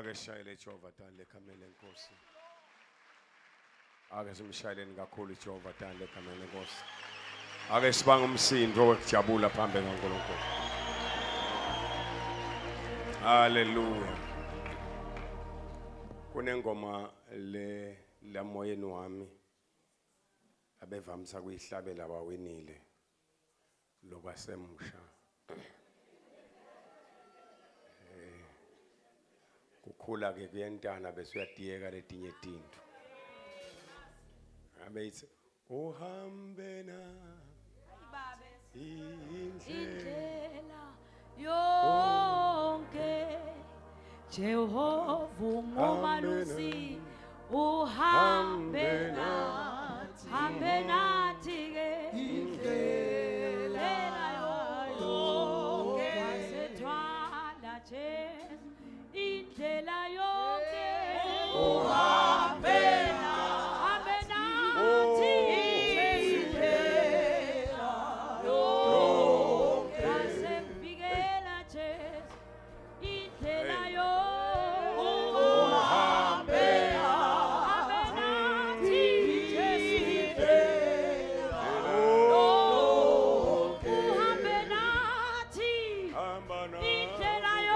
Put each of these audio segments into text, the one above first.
Ake shayele Jehova tande kamele Nkosi. Ake simshayeleni kakhulu Jehova tande kamele Nkosi. Ake sibanga umsindo wokujabula phambi kaNkulunkulu. Hallelujah. Kunengoma le lamoyeni wami abevamisa kuyihlabela bawinile lokwasemusha. Kukhula ke kuyentana bese uyadiyeka letinye izinto. Abeyithi uhambe na indlela yonke Jehova ungumalusi uhambe nathi hambe nathi ke indlela yonke wasethwala Jesu indlela yonke uhambe nathi indlela yonke wasefikela Jesu indlela yonke uhambe nathi indlela yonke uhambe nathi indlela yonke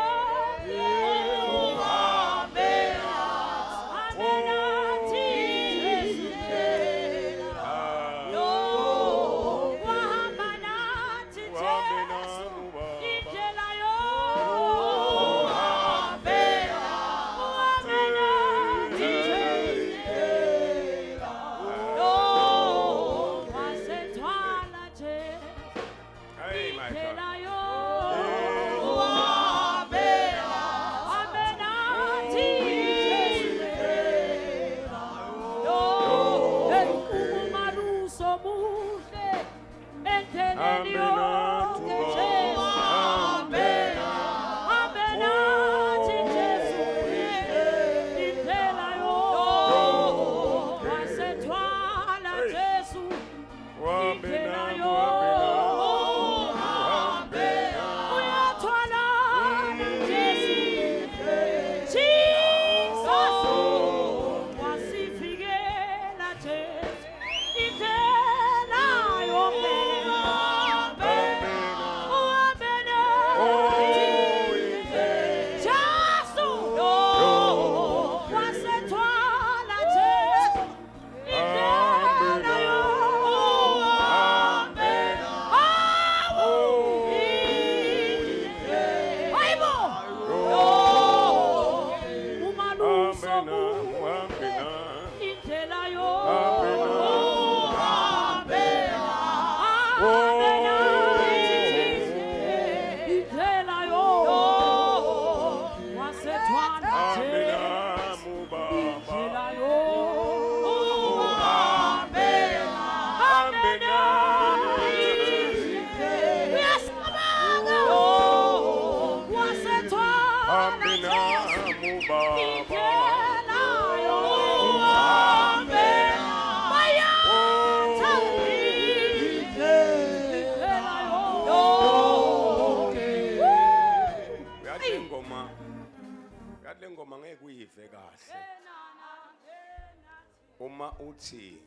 uma uthi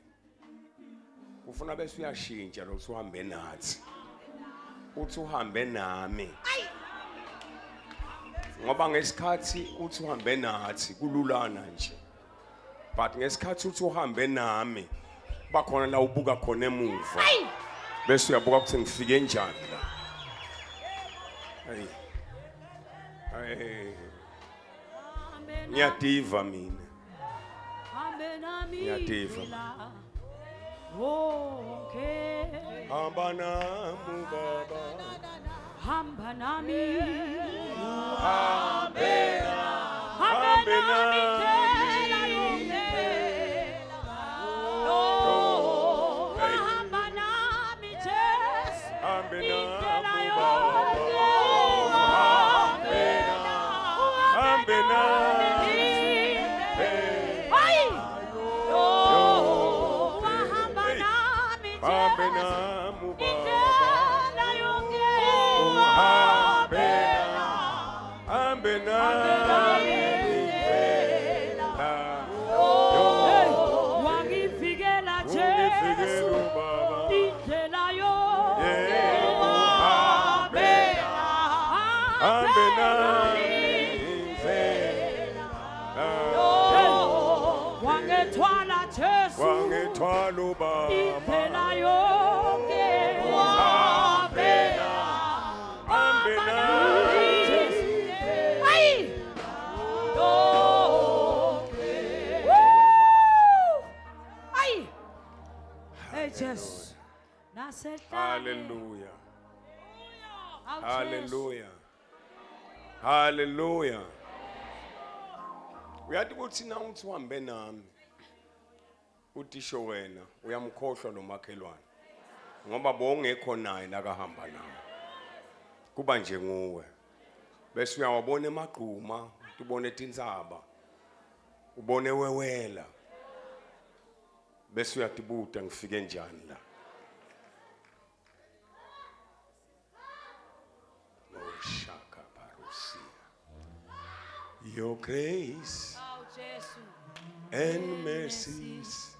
ufuna bese uyashintsha lo uhambe nathi uthi uhambe nami ngoba ngesikhathi uthi uhambe nathi kululana nje but ngesikhathi uthi uhambe nami bakhona la ubuka khona emuva bese uyabuka ukuthi ngifike njani la ngiyadiva mina Yativa. Okay. Hamba nami baba. Hamba nami. Hambe nami indlela yonke. Hamba nami Jesu. Hambe indlela nami yonke. Hambe nami. Hambe nami umthwalo baba Iphela yonke. Uhambe hambe nami Ayi. Yonke. Woo! Ayi. Hey, Jesus. hallelujah Hallelujah. hallelujah hallelujah uyathi ukuthi na uthi uhambe nami utisho wena uyamkhohlwa lo makhelwane ngoba bongekho naye nakahamba nawe kuba nje nguwe bese uyawabona emagquma ubone tintsaba ubone wewela bese uyatibuta ngifike njani la Shaka Parousia. Your grace Oh, Jesus. and mercies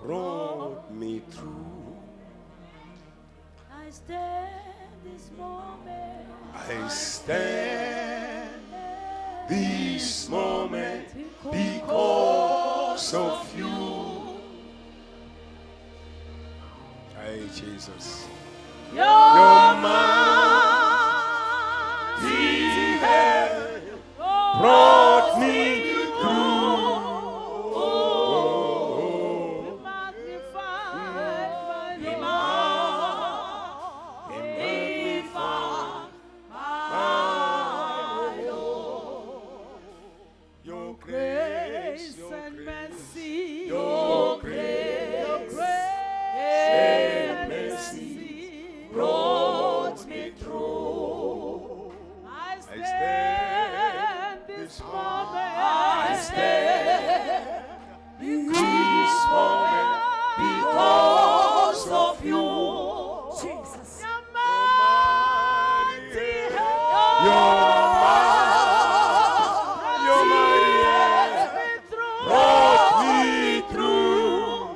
brought me through. I stand this moment. I stand this moment because of you. Hey, Jesus. Your mighty hand brought me your grace, your grace, your grace and mercy brought me through. I I stand this moment. moment. I stand this moment because of you. Jesus. Your mighty hand brought me through.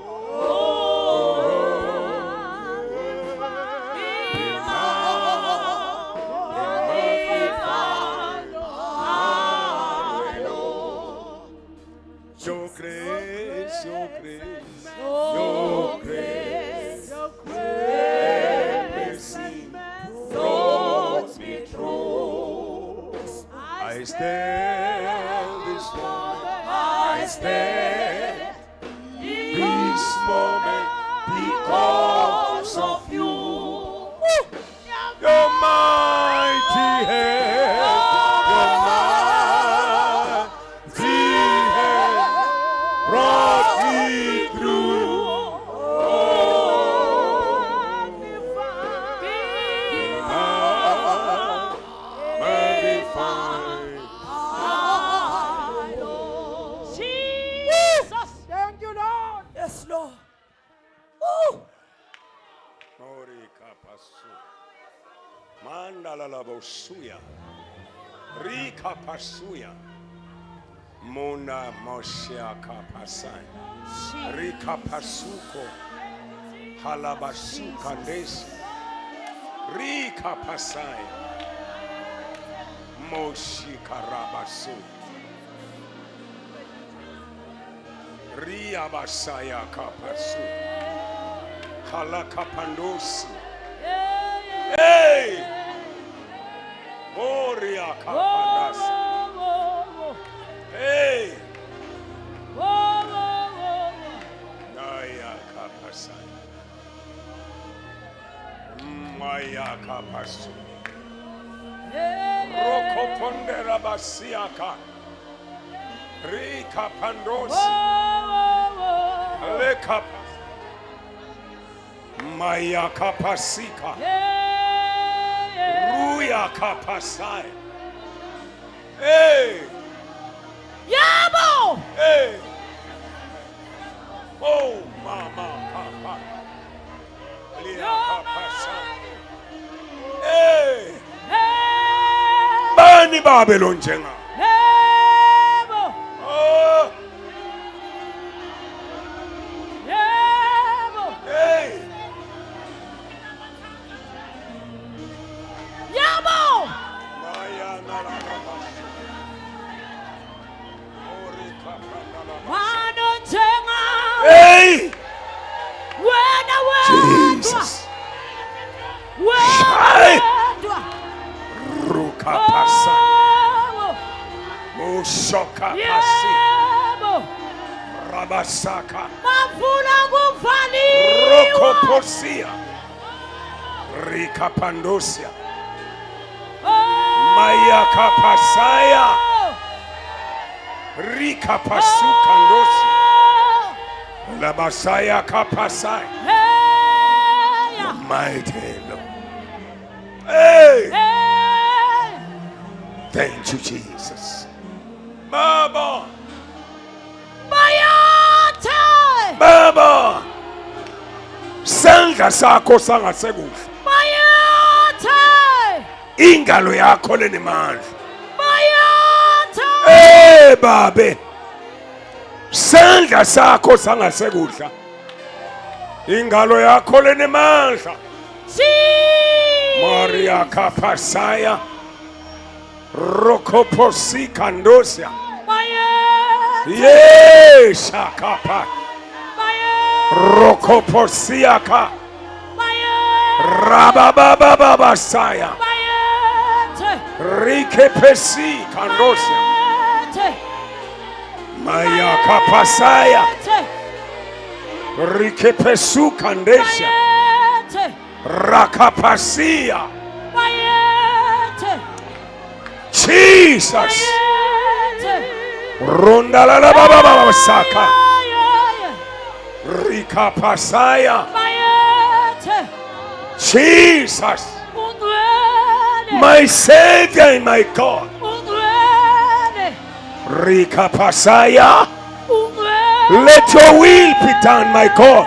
Your grace, your grace, your grace and mercy brought me through. I stand this moment. I stand this moment because of you. Your mighty hand, your mighty hand brought me through. Jesus. Thank you, Lord. Yes, Lord. Woo. Mandala la bosuya, Rika pasuya, Mona moshia kapasai, Rika pasuko, Halabasuka desi, Rika pasai, Moshi karabasu, Ria basaya kapasu, Halakapandosi. Hey! Moria kapandasi. Hey! Naya kapasai. Maya kapasu. Rokopondera basiaka. Rika pandosi. Lekapas. Maya kapasika. Ruya kapasai. Hey! Yabo! Hey! Oh, mama papa. Lia kapasai. Hey! Bani Babylon jenga. Oh! Hey! Maya nala kapasai. Ori kapandala. Hey! Shoka pasi. Yebo. Rabasaka. Mavula kuvaliwe. Rokoposia. Rika Pandosia. Oh. Maya Kapasaya. Rika Pasu Kandosia. Labasaya Kapasai. Hey. Mighty Lord. Hey. Hey. Thank you, Jesus. Baba. Mayate. Baba. Sandla sakho sangasekuhle. Mayate. Ingalo yakho lenemandla. Mayate. Eh babe. Sandla sakho sangasekuhle. Ingalo yakho lenemandla. Maria Kapasaya. Rokoposi Kandosia. Mayate. Yes, Akapa. Mayate. Rokoposiaka. Mayate. Rababababasaya. Mayate. Rikepesi Kandosia. Mayate. Maya Kapasaya. Mayate. Rikepesu Kandesia. Mayate. Rakapasia. Mayate. Jesus. Mayate. Rondalalabababasaka. Rikapasaya. Mayate. Jesus. Ungwele. My Savior and my God. Ungwele. Rikapasaya. Ungwele. Let your will be done, my God.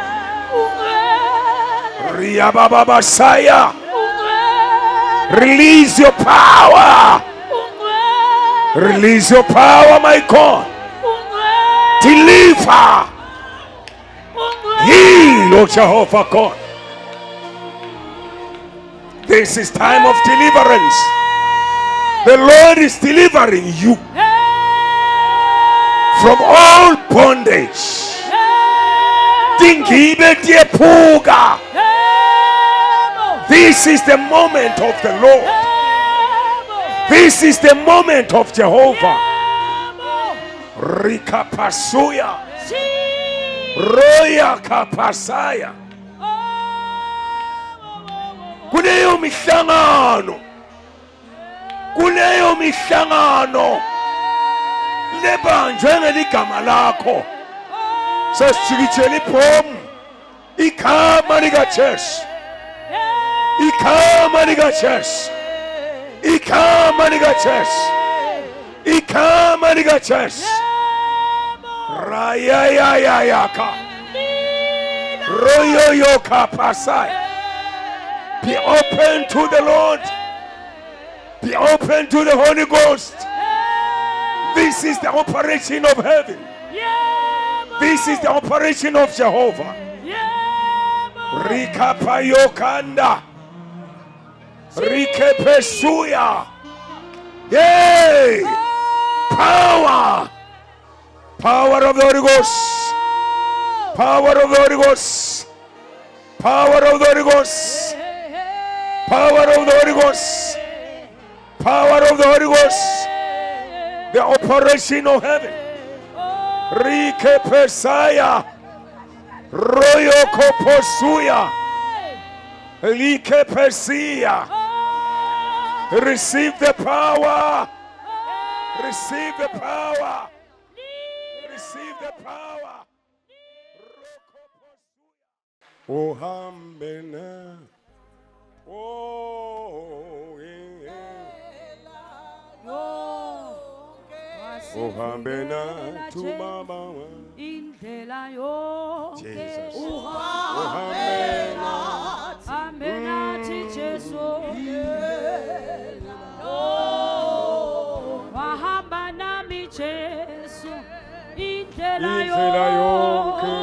Ungwele. Riabababasaya. Ungwele. Release your power. Ungwele. Release your power, my God. Ungwele. Deliver. Ungwele. Heal, O Jehovah God. This is time of deliverance. The Lord is delivering you from all bondage. Dingibe diepuga. This is the moment of the Lord. This is the moment of Jehovah. Rikapasuya. Roya kapasaya. Kuneyo mihlangano. Kuneyo mihlangano. Lebanjwe ngeligama lakho. Sesijikijela iphomu. Igama lika Jesu. Igama lika Jesu. Igama lika Jesu. Igama lika Jesu. Rayayayayaka. Royoyo kapasai. Be open to the Lord. Be open to the Holy Ghost. This is the operation of heaven. This is the operation of Jehovah. Rikapayokanda. Rikepesuya. Yay! Power. Power of the Holy Ghost. Power of the Holy Ghost. Power of the Holy Ghost. Power of the Holy Ghost. Power of the Holy Ghost. The operation of heaven. Rike Pesaya. Royo Koposuya. Like Pesia. Receive the power. Receive the power. Receive the power. Oh, Hambena. Oh, yeah. Oh, Hambena to Mama. Indlela yonke. Jesus. Uhambela. Hambela Jesu. Wahamba nami Jesu. Indlela yonke.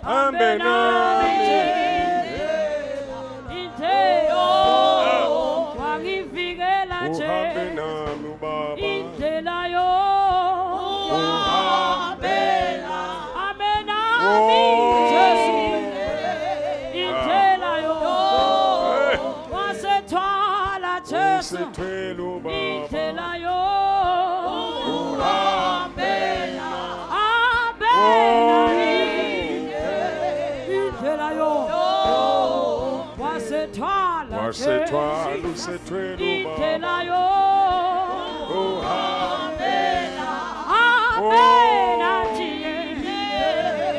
Hambena. Wangivikela Jesu. Indlela Jesu. Indlela Asethwala usethwele indlela ubaba. yo hambela nje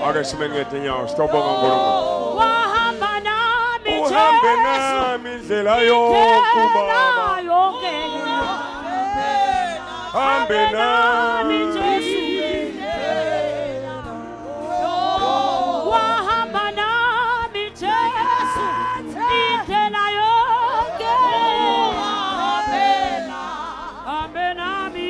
Ake simenyethe inyawo sitobonga uNkulunkulu. wahamba nami Uhambe Jesu nami indlela yonke ubaba. yonke Hambe nami Jesu wahamba nami Jesu indlela yonke hambe nami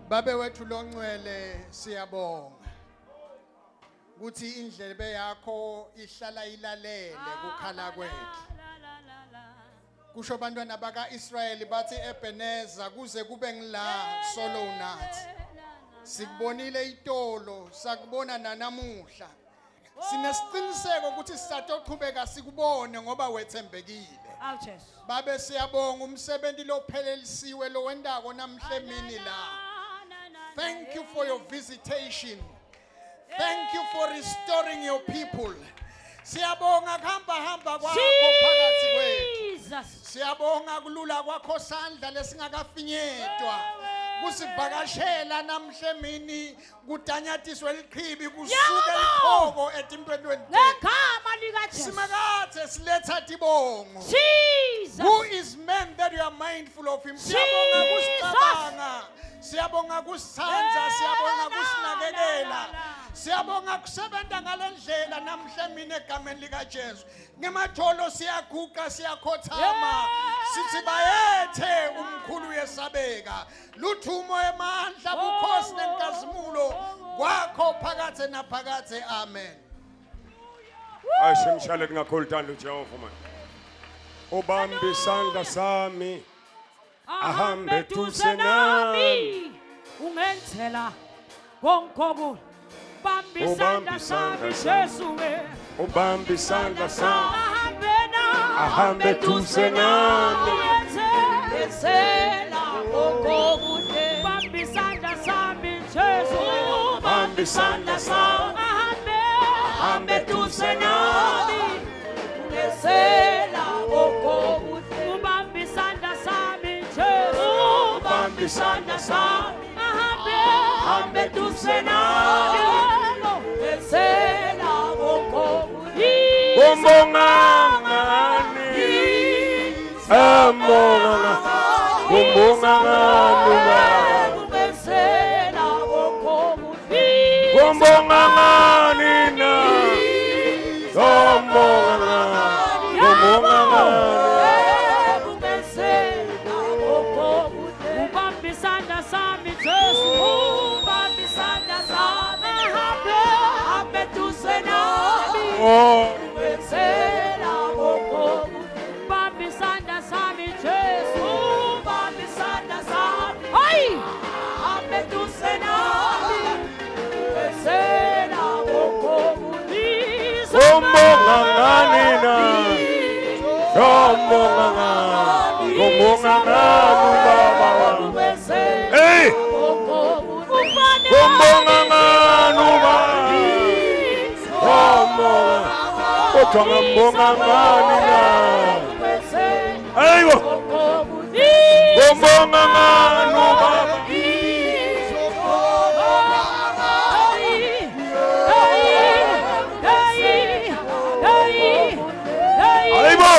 Babe wethu longcwele siyabonga ukuthi indlebe yakho ihlala ilalele kukhala kwethu. Kusho abantwana baka-Israyeli bathi Ebeneza kuze kube ngila solo unathi. Sikubonile itolo, sakubona nanamuhla. Sinesiqiniseko ukuthi sisatoqhubeka sikubone ngoba wethembekile. Babe siyabonga umsebenzi lophelelisiwe lo wendako namhle emini la. Thank you for your visitation. Thank you for restoring your people. Siyabonga hamba kwakho phakathi kwethu. Siyabonga kulula kwakho sandla lesingakafinyetwa. Kusivakashela namhle emini kudanyatiswe liqhibi kusuka likhoko etimpendweni. legama lika Jesu Simakathe siletha tibongo. Jesus Who is man that you are mindful of him? Siyabonga kusicabanga. Siyabonga kusithandza, siyabonga kusinakekela. Siyabonga kusebenza ngalendlela namhle mina egameni lika Jesu. Ngematholo siyaguqa siyakhothama. Sithi bayethe umkhulu yesabeka. Luthumo emandla bukhosi nenkazimulo kwakho phakathe naphakathe. Amen. Asimshale ngakholithanda uJehova man. Ubambe isandla sami. Ahambe duze nami. ungenzela konke bamba isandla sami Jesu Ubambe isandla sami. ahambe duze nami. ungenzela konke bamba isandla sami Jesu Ubambe isandla sami. ahambe duze nami ungenzela konke ubamba isandla sami Jesu Ubambe isandla sami. ahambe duze nami ungenzela konke Umbongangani. Umbongangani baba. ungenzela konke Umbongangani na. Umbongangani. Umbongangani. Ubambisana sami Jesu ubambisana sami ahambe duze nami ungenzela konke ubambisana sami Jesu ubambisana sami ahambe duze nami ungenzela konke Umbongangani na. Umbongangani. Umbongangani baba. Hey! Umbongangani baba. Kodwa ngambongangani na. Ayibo. Umbongangani baba. Ayibo.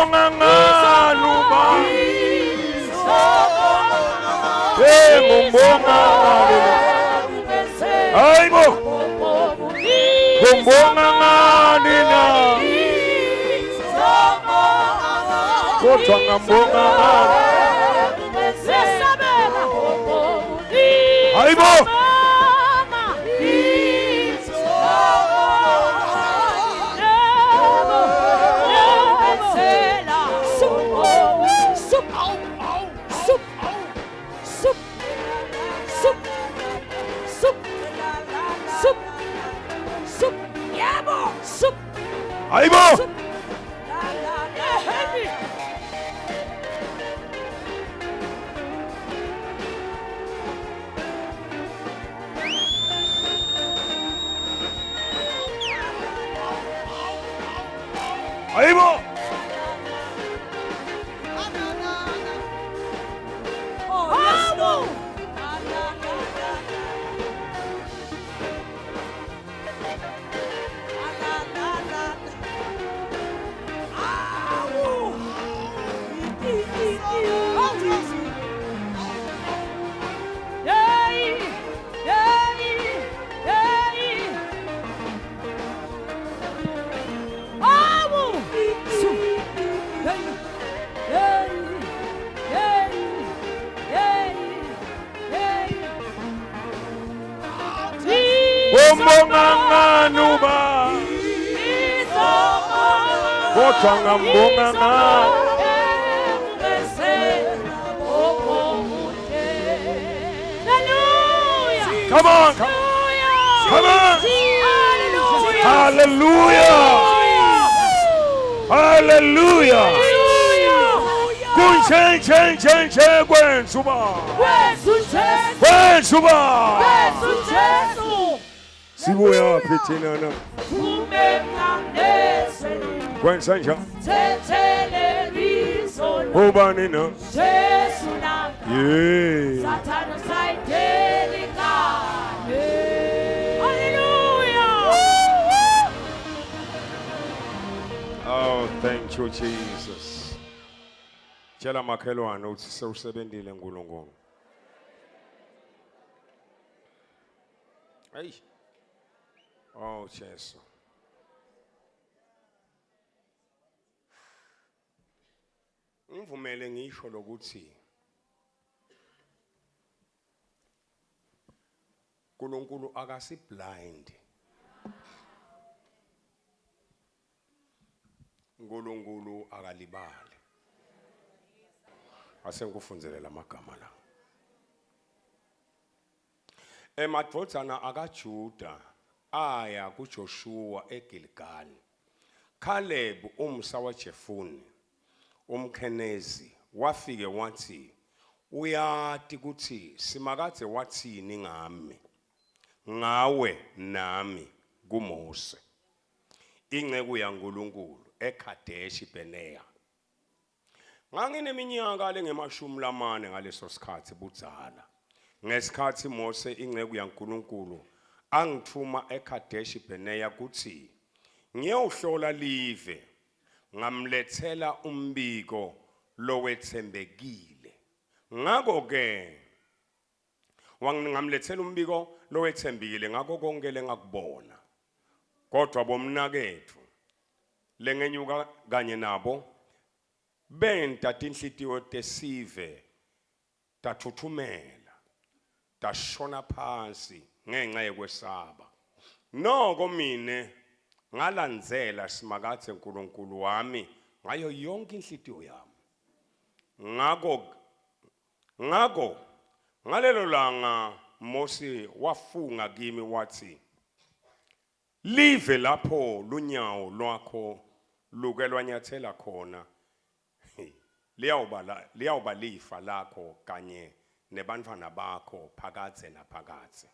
Umbongangani baba. Hey, umbongangani. Ayibo. Umbongangani na. Kodwa ngambongangani. Ayibo. Sup. Hayibo. La la la. Heavy. Hayibo. Oh, yes, Lord. Umbonga nuba. Kodwa ngambonga ngani. Come on, come on. Come on. Hallelujah. Hallelujah. Kunche kwensuba. Kwensuba. Sibuya phithina na. Kwenza njani? Ubani na. Yeah. Oh, thank you, Jesus. Tshela makhelwane uthi sewusebenzile uNkulunkulu. Hey. Oh, Jesu. Ngivumele ngisho lokuthi uNkulunkulu akasi blind. uNkulunkulu akalibali. Ase ngikufunzele lamagama la. Emadvodzana akaJuda aya kuJoshua eGilgal. Caleb umsa waJefune umKhenezi wafike wathi uyati ukuthi simakade wathini ngami ngawe nami kuMose ingceku yaNkulunkulu eKhadeshi Beneya. Ngangineminyaka lengemashumi lamane ngaleso sikhathi budzala. Ngesikhathi Mose ingceku yaNkulunkulu angithuma eKhadeshi Beneya kuthi ngiyehlola live ngamlethela umbiko lowethembekile. Ngakho ke ngamlethela umbiko lowethembekile ngakho konke lengakubona. Kodwa bomnakethu lengenyuka kanye nabo benta tinhlitiyo tesive tathuthumela tashona phansi ngenxa yekwesaba. Noko mine ngalandzela simakathe uNkulunkulu wami ngayo yonke inhlitiyo yami. Ngako ngalelo langa Mose wafunga kimi wathi live lapho lunyawo lwakho luke lwanyathela khona liyawuba lifa lakho kanye nebantwana bakho phakathe naphakathe.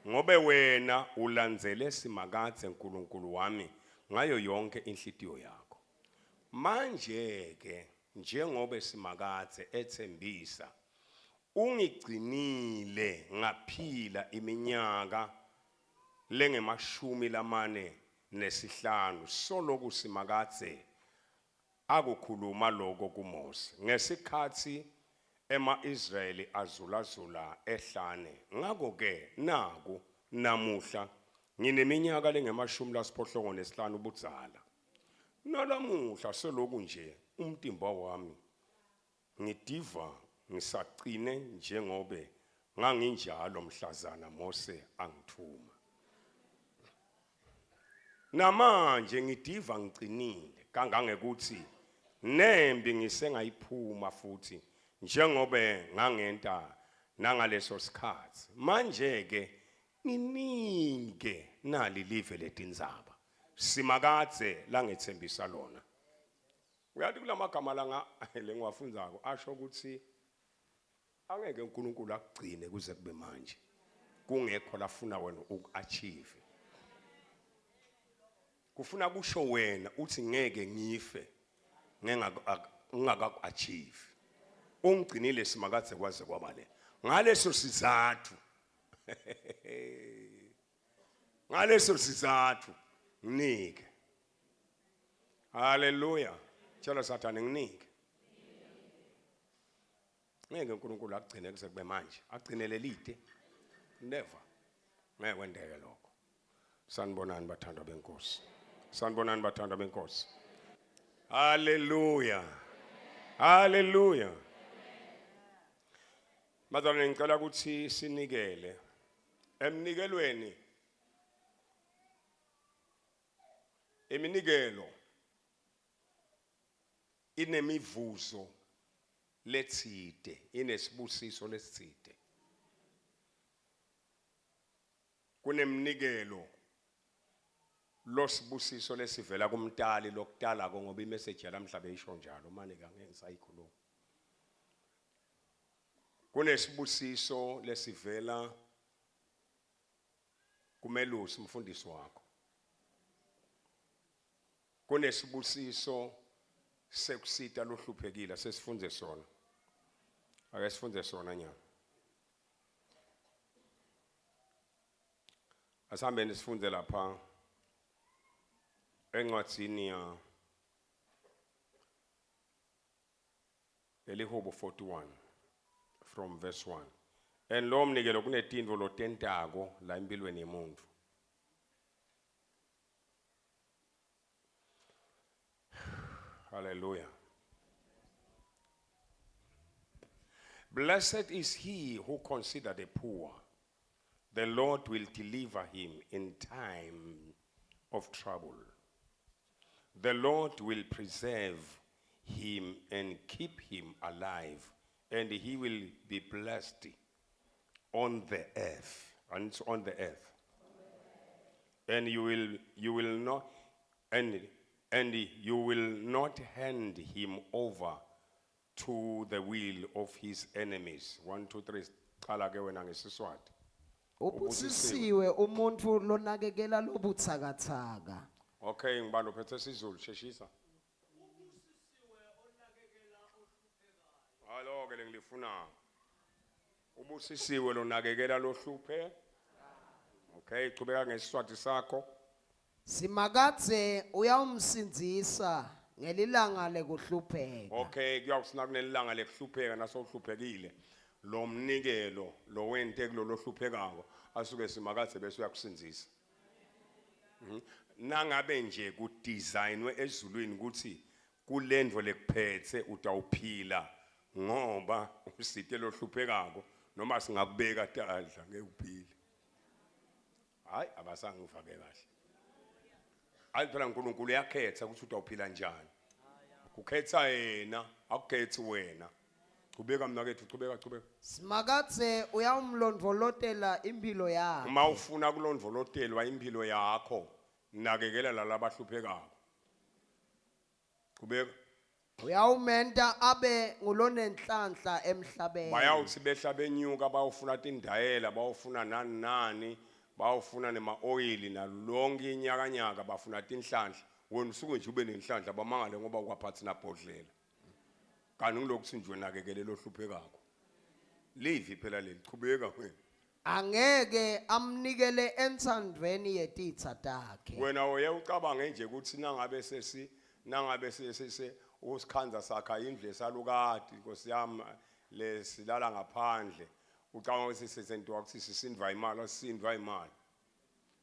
Ngobe wena ulandzele simakathe uNkulunkulu wami ngayo yonke inhlitiyo yakho. Manje ke njengobe simakathe ethembisa ungigcinile ngaphila iminyaka lengemashumi lamane nesihlanu soloku simakathe akukhuluma lokho kuMose ngesikhathi ema-Israyeli azulazula ehlane. Ngakho ke naku namuhla ngineminyaka lengemashumi lasiphohlongo nesihlanu budzala. Nalamuhla seloku nje umtimba wami ngidiva ngisaqine njengobe nganginjalo mhlazana Mose angithuma. Namanje ngidiva ngicinile kangangekuthi nembi ngisengayiphuma futhi njengobe ngangenta nangaleso sikhathi. Manje ke ninike nali live letindzaba simakadze langethembisa lona. Uyathi kulamagama langa lengiwafundzako asho ukuthi angeke uNkulunkulu akugcine kuze kube manje kungekho lafuna wena ukuachieve. Kufuna kusho wena uthi ngeke ngife ngingaka-achieve. Ungigcinile simakadze kwaze kwabale. Ngaleso sizathu ngaleso sizathu nginike. Hallelujah. Tshela Sathane nginike. Ngeke uNkulunkulu akugcine kuze kube manje. Agcinele lide. Never. Ngeke kwendeke lokho. Sanibonani bathandwa benkosi. Sanibonani bathandwa benkosi. Hallelujah. Hallelujah. Madalwane ngicela ukuthi sinikele. Emnikelweni eminikelo inemivuzo letside, inesibusiso lesitside. Kunemnikelo losibusiso lesivela kumtali lokutala ko ngoba imessage yalamhlanje isho njalo manje ngeke ngisayikhuluma. Kunesibusiso lesivela kumelusi umfundisi wakho. Kunesibusiso sekusita lohluphekile sesifunze sona. Ake sifunze sona nyama. Asambe nisifunze lapha encwadzini ya Elihubo 41 from verse 1. And lo mnikelo kunetindvo lotentako la empilweni yemuntu. Hallelujah. Blessed is he who considers the poor. The Lord will deliver him in time of trouble. The Lord will preserve him and keep him alive, and he will be blessed on the earth. And it's on the earth. And you will not hand him over to the will of his enemies. 1, 2, 3. Qala ke wena ngesiswati. Ubusisiwe umuntu lonakekela lobuthakathaka. Okay, ngibalo uphethe isiZulu sheshisa. Hallo ke ngilifuna. Ubusisiwe lonakekela lohluphe. Okay, chubeka ngesiswati sakho. Simakadze uyawumsindzisa ngelilanga lekuhlupheka. Okay, kuyawusina kunelilanga lekuhlupheka naso uhluphekile. Lo mnikelo lo wente kulolo hluphekako asuke simakadze bese uyakusindzisa. Nangabe nje ku designwe ezulwini ukuthi kulendvo lekuphethe utawuphila ngoba usite lo hluphekako noma singakubeka tadla ngekuphila. Hayi abasangifake kahle. Aliphela uNkulunkulu uyakhetha ukuthi utawuphila njani. Ukhetha yena, akukhethi wena. Qhubeka mnakethu, qhubeka. Simakadze uyawumlondvolotela impilo yakhe. Uma ufuna kulondvolotelwa impilo yakho, nakekela lalabahluphekako. Qhubeka. Uyawumenta abe ngulonenhlanhla emhlabeni. Bayawuthi behla benyuka bayofuna tindayela, bayofuna nani, bayofuna nema oil nalonke inyakanyaka bafuna tinhlanhla. Wena usuke nje ube nenhlanhla bamangale ngoba ukwaphathi nabhodlela. Kanti ngilokuthi nje nakekele lohluphekako. Leave phela leli qhubeka wena. Angeke amnikele entsandweni yetitha takhe. Wena uye ucabange nje ukuthi nangabe sese usikhanza sakha indlu esalukati Nkosi yami lesilala ngaphandle. Ucabanga ukuthi sesentiwa ukuthi sisindwa imali asindwa imali.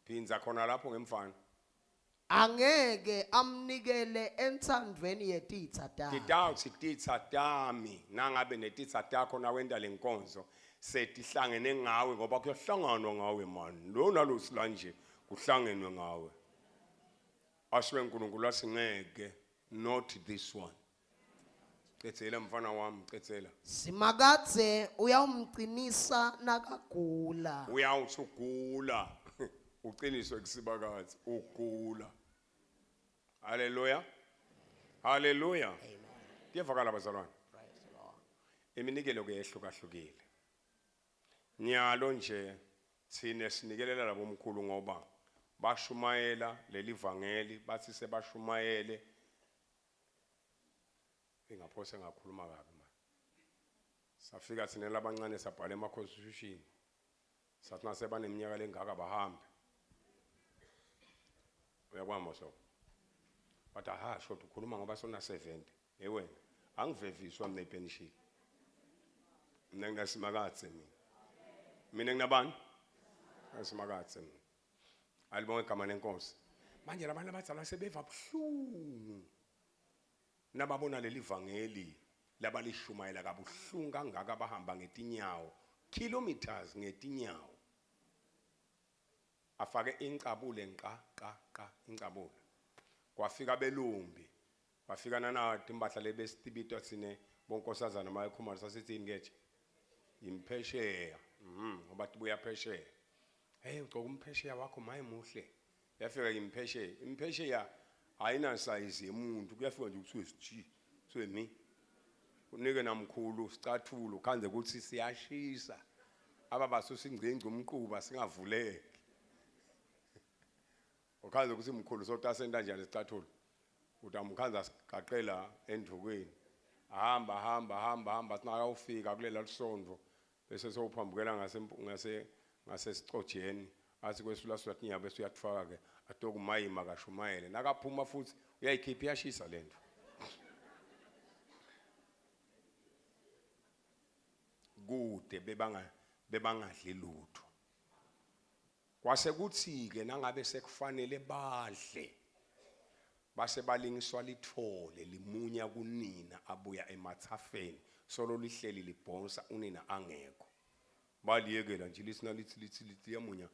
Phinza khona lapho ngemfana. Angeke amnikele entsandweni yetitha takhe. Didawuthi titha tami nangabe netitha takho nawenda lenkonzo setihlangene ngawe ngoba kuyohlanganwa ngawe man. Lo nalo silanje kuhlangenwe ngawe. Asiwe uNkulunkulu asingeke not this one. Cethela mfana wami cethela. Simakadze uyawumqinisa nakagula. Uyawuthi ugula uqiniswe kusibakazi ugula. Hallelujah. Hallelujah. Kuyavakala bazalwane. Praise the Lord. Iminikelo ke ehlukahlukile. Nyalo nje thina sinikelela labo omkhulu ngoba bashumayela leli vangeli bathi sebashumayele ingaphose ngakhuluma kabi manje. Safika thina labancane sabhala ema-constitution. Sathi nase baneminyaka lengaka bahambe. Uyakwama so. Bathi aha shot ukhuluma ngoba sona 70. Wena angiveviswa mina ipension. Mina nginasimakazi mina. Mina nginabani? Asimakathe mina. Alibonge igama lenkosi. Manje labantu abadala sebeva buhlungu. Nababona leli vangeli labalishumayela kabuhlungu kangaka bahamba ngetinyawo kilometers ngetinyawo. Afake incabule nqa incabule. Kwafika belumbi. Wafika nanathi imbahla lebesitibito sine bonkosazana mayikhumala sasithini ngeje. Imphesheya. Ngoba tibuya phesheya. Hey ugcoka umphesheya wakho maye muhle. Yafika imphesheya. Imphesheya ayina size yemuntu kuyafika nje kuthiwe siji. Kuthiwe mi. Unike namkhulu sicathulo khanze ukuthi siyashisa. Ababaso singcengce umquba singavuleki. Ukhanze ukuthi umkhulu sotasenta njani sicathulo. Utamkhanza siqaqela endukweni. Hamba sinaka ufika kulela lisondo. Bese sophambukela ngase sicojeni athi kwesula swathi nyabe suyakufaka ke atokumayima kashumayele nakaphuma futhi uyayikhipha yashisa lento kude bebangadli lutho kwase kuthi ke nangabe sekufanele badle base balingiswa lithole limunya kunina abuya emathafeni solo lihleli libhonsa unina angekho baliyekela nje lithi yamunya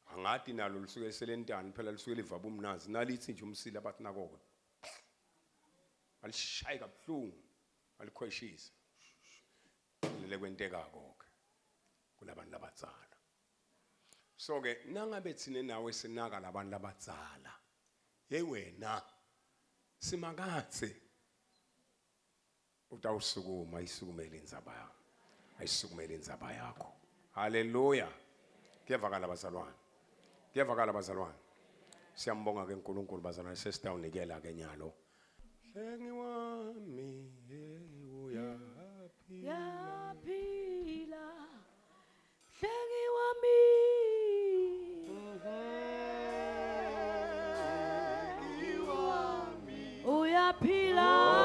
angadi nalo lisuke selentani phela lisuke livaba umnazi nalithi nje umsila bathi nakoko alishaya kabuhlungu alikhweshisa lele kwentekako ke kulabantu labadzala so ke nangabe thine nawe sinaka labantu labadzala hey wena simakathe utawusukuma isukumele indzaba yakho ayisukumele indzaba yakho haleluya kuyavakala bazalwane siyambonga ke uNkulunkulu bazalwane sesitawunikela ke nyalo hlengi wami uyaphila yaphila hlengi wami uyaphila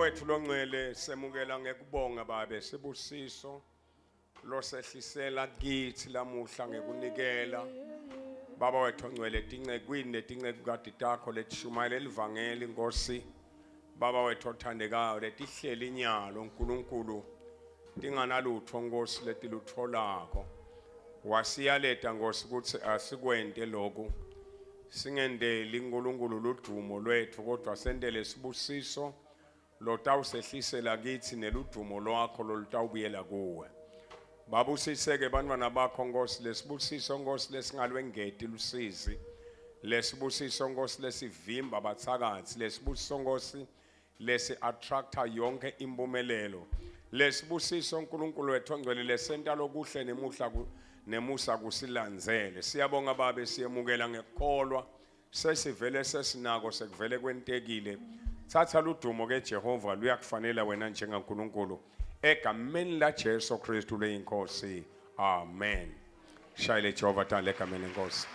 wethu longcwele semukela ngekubonga babe sibusiso losehlisela kithi lamuhla ngekunikela baba wethu ongcwele tincekwini letinceku kade takho letishumayela elivangeli Nkosi baba wethu othandekayo letihleli inyalo uNkulunkulu tinganalutho Nkosi letilutholako wasiyaleta Nkosi ukuthi asikwente lokhu singendeli uNkulunkulu ludumo lwethu kodwa sendele sibusiso lotawusehlisela kithi neludumo lwakho lolutawubuyela kuwe baba usiseke bantwana bakho Nkosi lesibusiso Nkosi lesingalwengeti lusizi lesibusiso Nkosi lesivimba abathakathi lesibusiso Nkosi lesi attracta yonke impumelelo lesibusiso uNkulunkulu wethu ongcwele lesenta lokuhle nemusa kusilandzele siyabonga babe siyemukela ngekukholwa sesivele sesinako sekuvele kwentekile thatha ludumo ke Jehova luyakufanele wena njengaNkulunkulu egameni la Jesu Kristu leyinkosi amen shayile Jehova thandle egameni lenkosi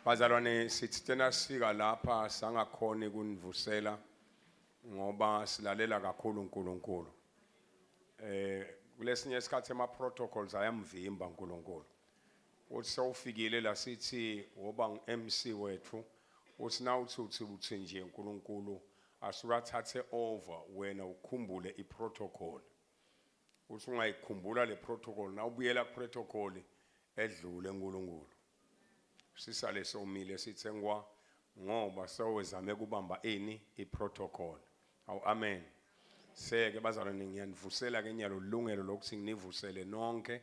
bazalwane sithi tena sifika lapha sangakhoni kunivusela ngoba silalela kakhulu uNkulunkulu kulesinye isikhathi ema protocols ayamvimba uNkulunkulu uthi sewufikile la sithi woba ngu-MC wethu uthi uthi nje uNkulunkulu asukathathe over wena ukhumbule iprotocol uthi ungayikhumbula le protocol na ubuyela kuprotocol edlule uNkulunkulu sisale somile sithengwa ngoba sewezame kubamba iprotocol awu amen seke bazalwane ngiyanivusela ke nyalo lungelo lokuthi nginivusele nonke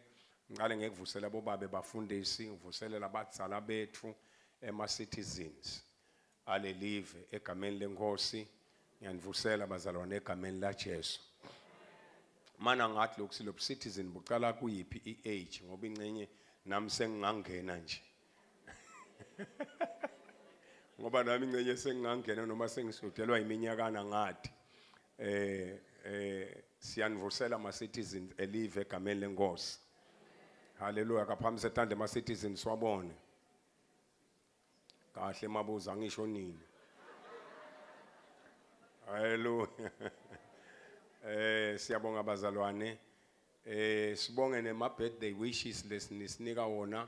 ngiqale ngekuvusela bobabe bafundisi ngivusele labadzala bethu ema citizens alelive egameni lenkosi ngiyanivusela bazalwane egameni la Jesu mana ngathi lokhu silobu citizen bucala kuyiphi iage ngoba incenye nami sengingangena nje ngoba nami incenye sengingangena noma sengisudelwa iminyakana ngathi siyanivusela ama citizens elive egameni lenkosi haleluya kaphambi sethande ama citizens wabone kahle mabuza ngisho nini haleluya siyabonga bazalwane sibonge nema birthday wishes lesininika wona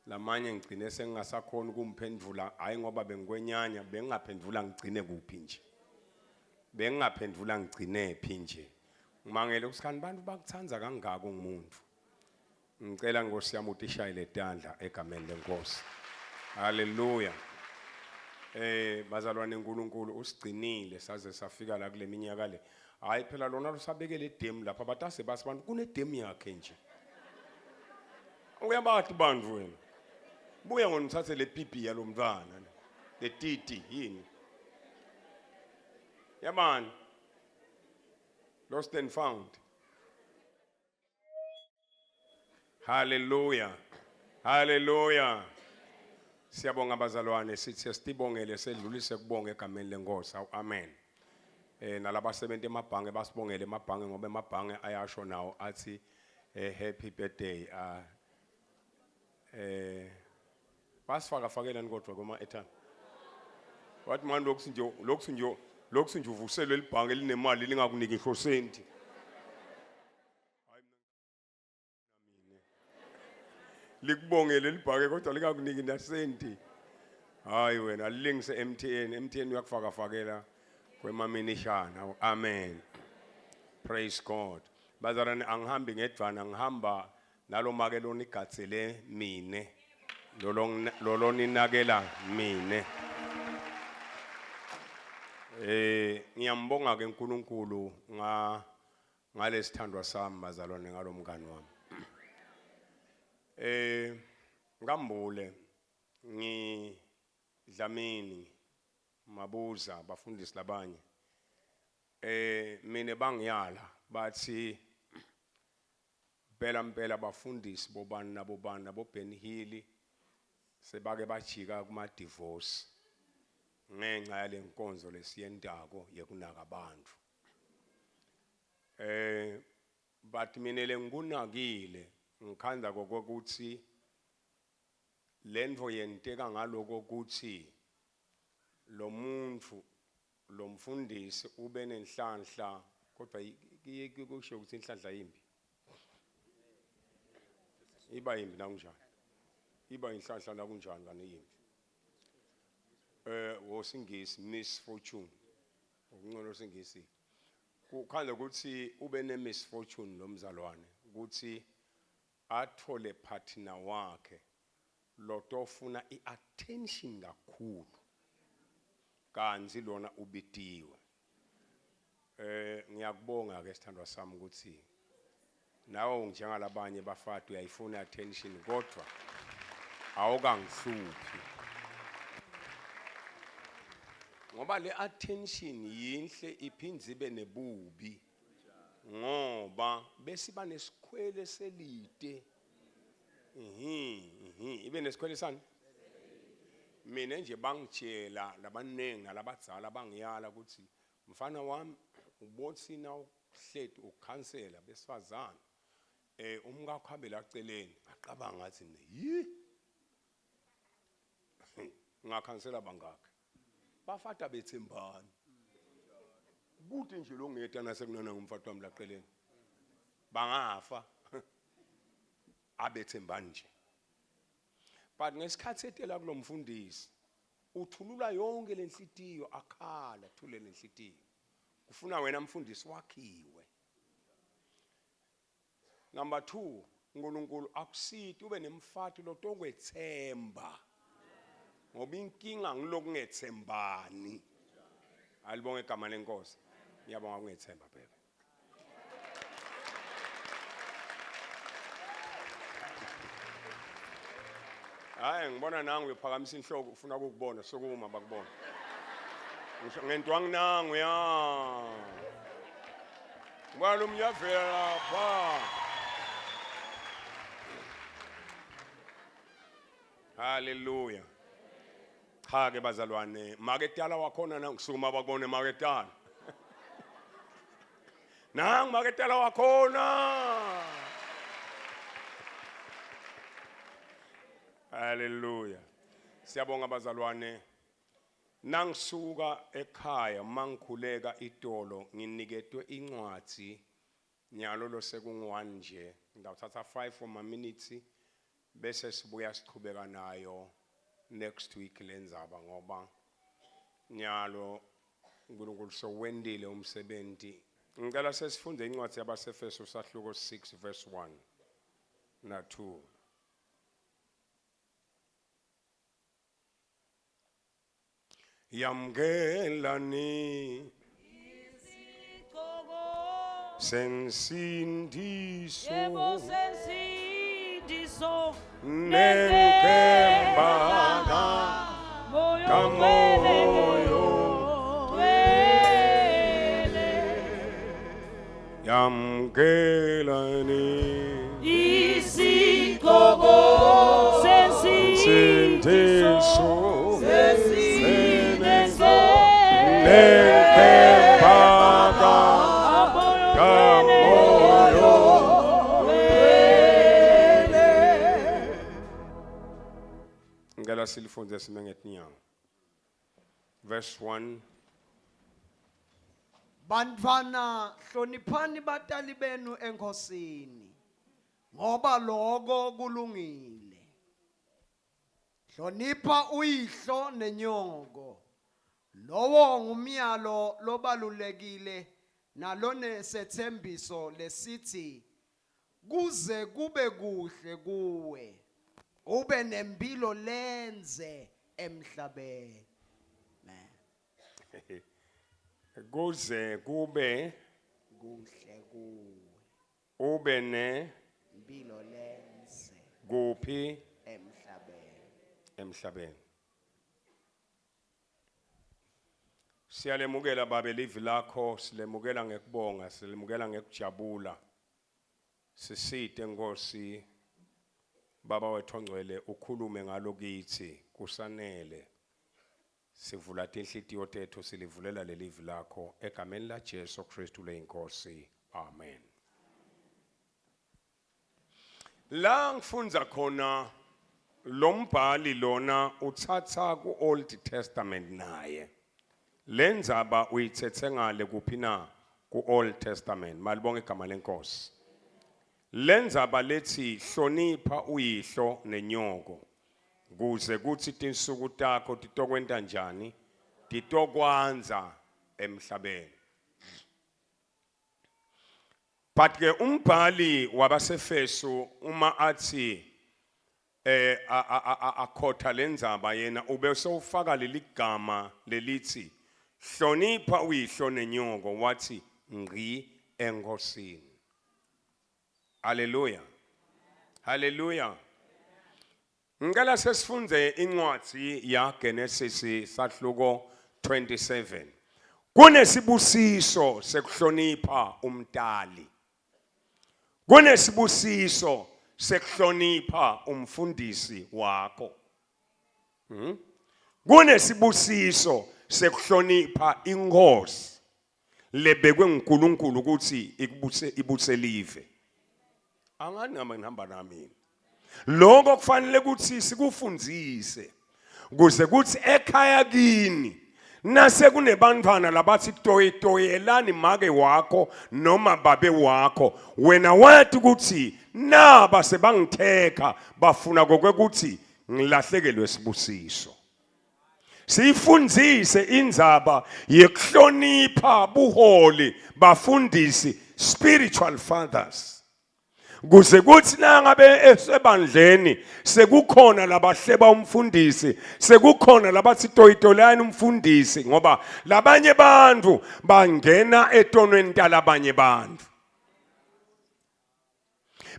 lamanye ngigcine sengingasakhona ukumphendula hayi ngoba bengikwenyanya bengingaphendula ngigcine kuphi nje bengingaphendula ngigcine phi nje ngimangele ukusikhani bantu bakuthanza kangaka ungumuntu ngicela Nkosi yami utishayile tandla egameni lenkosi haleluya bazalwane uNkulunkulu usigcinile saze safika la kule minyaka le hayi phela lona lusabekele idemu lapha batase basi bantu kunedemu yakhe nje uyabathi bantu wena buya ngonithathe le pipi yalomntwana le titi yini yabani lost and found hallelujah hallelujah siyabonga bazalwane sithi sitibongele sedlulise kubonga egameni lenkosi amen nalabasebenza emabhange basibongele emabhange ngoba emabhange ayasho nawo athi happy birthday basifaka fakela kodwa kuma etha wathi manje lokhu nje uvuselwe libhange linemali lingakuniki ngisho senti likubongele libhange kodwa lingakuniki nasenti hayi wena lilingise MTN uyakufaka fakela kwemaminishana amen praise God bazalwane angihambi ngedvana ngihamba nalomakelo igatsele mine loloninakela mine ngiyambonga ke uNkulunkulu ngalesithandwa sami bazalwane ngalomngani wami ngambule ngidlamini mabuza abafundisi labanye mina bangiyala bathi phela abafundisi bobani nabo Ben Hill sebake bajika kuma divorce ngenxa yale nkonzo lesiyendako yekunaka abantu bathi mina lengunakile ngikhanda kokuthi lento yenteka ngaloko ukuthi lo muntu lo mfundisi ube nenhlanhla kodwa kusho ukuthi inhlanhla yimbi iba yimbi na kunjani iba inhlanhla na kunjani kana yimbi wosingisi misfortune ukungcono singisi kukhanda ukuthi ube ne misfortune lomzalwane ukuthi athole partner wakhe lotofuna iattention kakhulu kanzi lona ubitiwe ngiyakubonga ke sithandwa sami ukuthi nawe njengalabanye bafati uyayifuna attention kodwa awukangihluphi ngoba le attention yinhle iphindze ibe nebubi ngoba bese iba nesikhwele selide ibe nesikhwele sani mina nje bangitshela labanengi nalabadzala bangiyala ukuthi mfana wami ubothi na uhleti ukhansela besifazana umkakho hambela aceleni aqabanga ngathi yi ngakhansela bangakhe bafata bethembani kuthi nje lo ngeta nasekunona ngumfati wami laqeleni bangafa abethembani nje but ngesikhathi etela kulomfundisi uthulula yonke lenhlitiyo akhala thule lenhlitiyo kufuna wena mfundisi wakhiwe number 2 uNkulunkulu akusithi ube nemfati lotokwethemba ngoba inkinga ngilokungethembani alibonge igama lenkosi ngiyabonga ukungethemba bebe hayi ngibona nangu uyaphakamisa inhloko ufuna ukubona sokuma bakubona ngento anginangu ya ngibala umyavela lapha haleluya cha ke bazalwane maketala wakhona nangisukuma bakubone maketala nangu maketala wakhona haleluya siyabonga bazalwane nangisuka ekhaya mangikhuleka itolo nginiketwe incwadi nyalo lo sekungu1 nje ngizothatha 5 for a minute bese sibuya siqhubeka nayo next week lenzaba ngoba nyalo uNkulunkulu sowendile umsebenzi ngicela sesifunde incwadi yabaseFeso sahluko 6 verse 1 na 2 yamgelani sensindiso Yebo sensindiso nenkembaga kamoyo yamgelani isikobo sensindiso nenkembaga kamoyo ngela silifunde simengetnyanga verse 1 Bantwana hloniphani batali benu enkosini ngoba lokho kulungile. Hlonipha uyihlo nenyoko. Lowo ngumyalo lobalulekile nalonesethembiso lesithi kuze kube kuhle kuwe. Ube nempilo lenze emhlabeni. kuze kube Kuhle kuwe. ube ne Impilo lenze kuphi emhlabeni siyalemukela babe livi lakho silemukela ngekubonga silemukela ngekujabula sisite Nkosi baba wethu ongcwele ukhulume ngalo kithi kusanele sivula inhlitiyo tethu silivulela lelivi lakho egameni la Jesu Kristu leyinkosi amen la ngifunza khona lo mbhali lona uthatha ku Old Testament naye Lendzaba uyithethe ngale kuphi na ku Old Testament. Malibonge igama lenkosi. Lendzaba lethi hlonipha uyihlo nenyoko kuze kuthi tinsuku takho titokwenta njani titokwanza emhlabeni. But ke umbhali wabasefeso uma athi akhotha lendzaba yena ube sewufaka leligama lelithi hlonipha uyihlo nenyoko wathi ngqi enkosini. Hallelujah. Hallelujah. Ngicela sesifunde incwadi ya Genesis sahluko 27. Kunesibusiso sekuhlonipha umtali. Kunesibusiso sekuhlonipha umfundisi wakho. Kunesibusiso sekuhlonipha inkosi lebekwe nguNkulunkulu ukuthi ibuse live. Angani ngihamba nami. Lokho kufanele ukuthi sikufundzise kuze kuthi ekhaya kini nase kunebantwana labathi toyelani make wakho noma babe wakho wena wathi ukuthi naba sebangitheka bafuna kokwekuthi ngilahlekelwe sibusiso. Sifundzise indzaba yekuhlonipha buholi bafundisi spiritual fathers. Kuze kuthi nangabe esebandleni sekukhona labahleba umfundisi sekukhona labathi toyitolani umfundisi ngoba labanye bantu bangena etonweni talabanye bantu.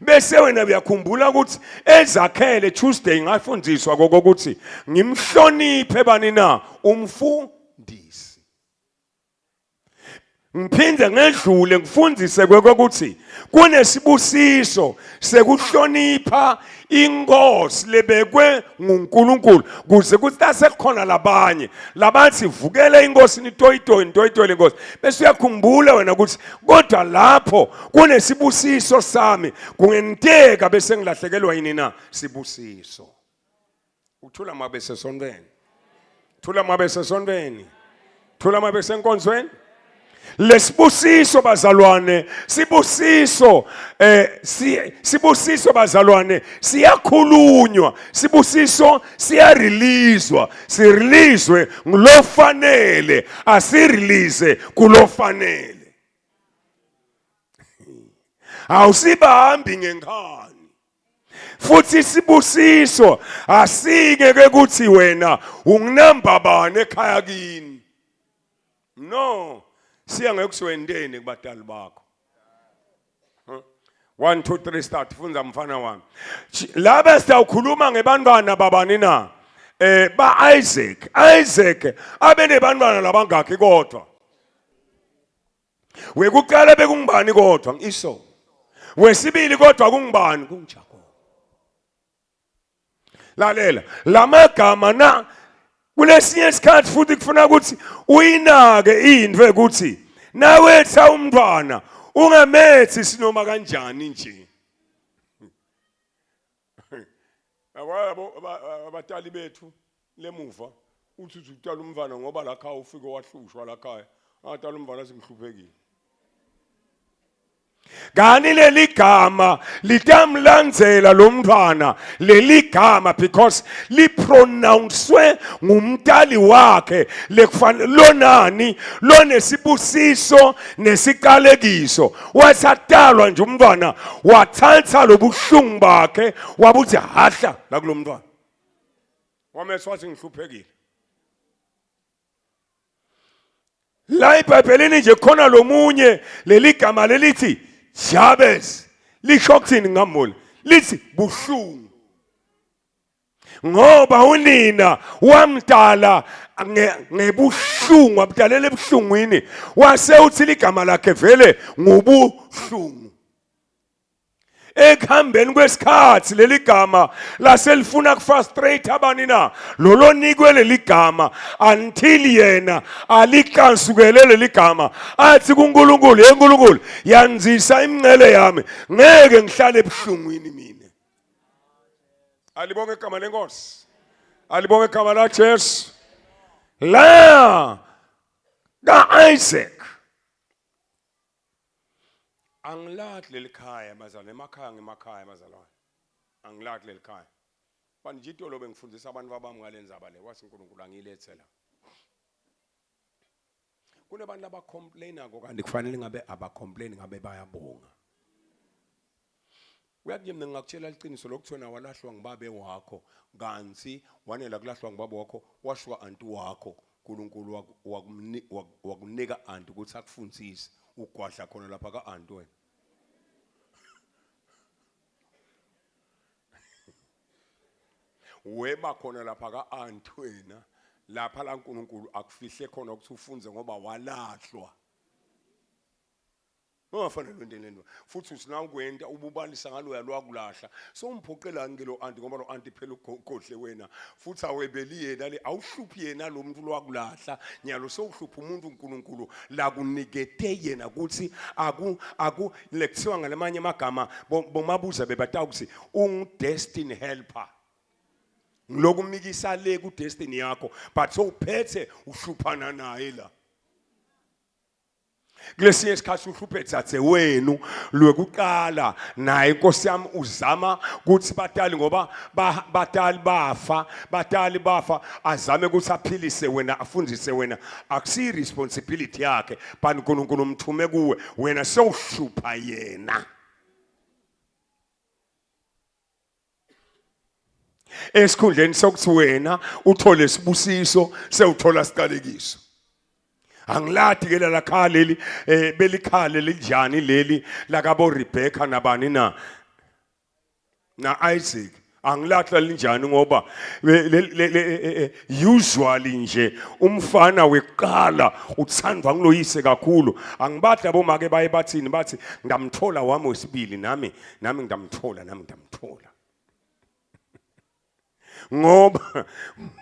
Bese wena uyakhumbula ukuthi ezakhele Tuesday ngafundiswa kokuthi ngimhloniphe bani na umfundisi. Ngiphinde ngedlule ngifundise kwekuthi kunesibusiso sekuhlonipha inkosi lebekwe nguNkulunkulu kuze kuthi tasekukhona labanye labathi vukele inkosi nitoyitoyile inkosi bese uyakhumbula wena ukuthi kodwa lapho kunesibusiso sami kungenteka bese ngilahlekelwa yini na sibusiso. Uthula mabe sesontweni. Thula mabe sesontweni. Thula mabe senkonzweni. Lesibusiso bazalwane sibusiso sibusiso bazalwane siyakhulunywa sibusiso siyareleasewa sireleasewe ngulofanele asirelease kulofanele awusibahambi ngenkani futhi sibusiso asingeke kuthi wena unginamba bani ekhaya kini no siya ngekusiwendeni kubatali bakho. 1 2 3 start funza mfana wami. Laba sitawukhuluma ngebantwana babani na? Ba Isaac abene bantwana labangaki kodwa. Wekuqala bekungibani kodwa ngiso. Wesibili kodwa kungibani kunjako. Lalela lamagama na kulesinye isikhathi futhi kufuna ukuthi uyinake into ukuthi nawetha umntwana ungamethi sinoma kanjani nje. Abatali bethu lemuva uthi utala umntwana ngoba la khaya ufike wahlushwa la khaya atala umntwana singihluphekile. Gani leli gama litamlandzela lo mntwana leli gama because lipronouncewe ngumtali wakhe lekufanele lonani lonesibusiso nesiqalekiso wasatalwa nje umntwana wathatha lobuhlungu bakhe wabuthi hahla la kulo mntwana wamese wathi ngihluphekile. La iBhayibhelini nje khona lomunye leli gama lelithi Jabez lisho kuthini ngamoli lithi buhlungu ngoba unina wamdala ngebuhlungu abdalela ebuhlungwini wase uthi ligama lakhe vele ngubuhlungu. Ekuhambeni kwesikhathi leli gama laselifuna kufrustrate abani na lolonikwe leli gama until yena alikansukele leli gama athi kuNkulunkulu yeNkulunkulu yanzisa imncele yami ngeke ngihlale ebuhlungwini mina. Alibonge igama lenkosi. Alibonge igama la Jesu. La ka-Isaac. Angilahle leli khaya bazalwane, emakhaya bazalwane. Angilahle leli khaya. Banjito lo bengifundisa abantu babami ngalenzaba le wathi uNkulunkulu angilethe la. Kunabantu abacomplaina kanti kufanele ngabe abacomplain ngabe bayabonga. Uyakuye mina ngakutshela iqiniso lokuthiwa walahlwa ngibabe wakho kanti wanela kulahlwa ngibaba wakho washwa anti wakho uNkulunkulu wakunika anti ukuthi akufundise ugwadla khona lapha kaanti wena. Weba khona lapha kaanti wena lapha la uNkulunkulu akufihle khona ukuthi ufunze ngoba walahlwa. Ungafanele into lento futhi usinawukwenta ububalisa ngalo yalwakulahla so umphoqela ngelo anti ngoba lo anti phela ugodle wena futhi awebeli yena le awuhluphi yena lo muntu lwakulahla nyalo sowuhlupha umuntu uNkulunkulu la kunikete yena ukuthi aku lekuthiwa ngalemanye amagama bomabuza bebata ukuthi destiny helper ngilokumikisa le ku destiny yakho but so uphethe uhluphana naye la. Kulesinye isikhathi uhluphe thathe wenu lwekuqala naye inkosi yami uzama ukuthi batali ngoba batali bafa azame ukuthi aphilise wena afundise wena akusi responsibility yakhe but uNkulunkulu umthume kuwe wena sewuhlupha yena. Esikhundleni sokuthi wena uthole isibusiso sewuthola siqalekiso. Angilathi ke la kha leli belikhale linjani leli lakabo Rebecca nabani na Isaac angilathi linjani ngoba usually nje umfana weqala uthandwa ngiloyise kakhulu angibathi abomake baye bathini bathi ngamthola wami wesibili nami ngamthola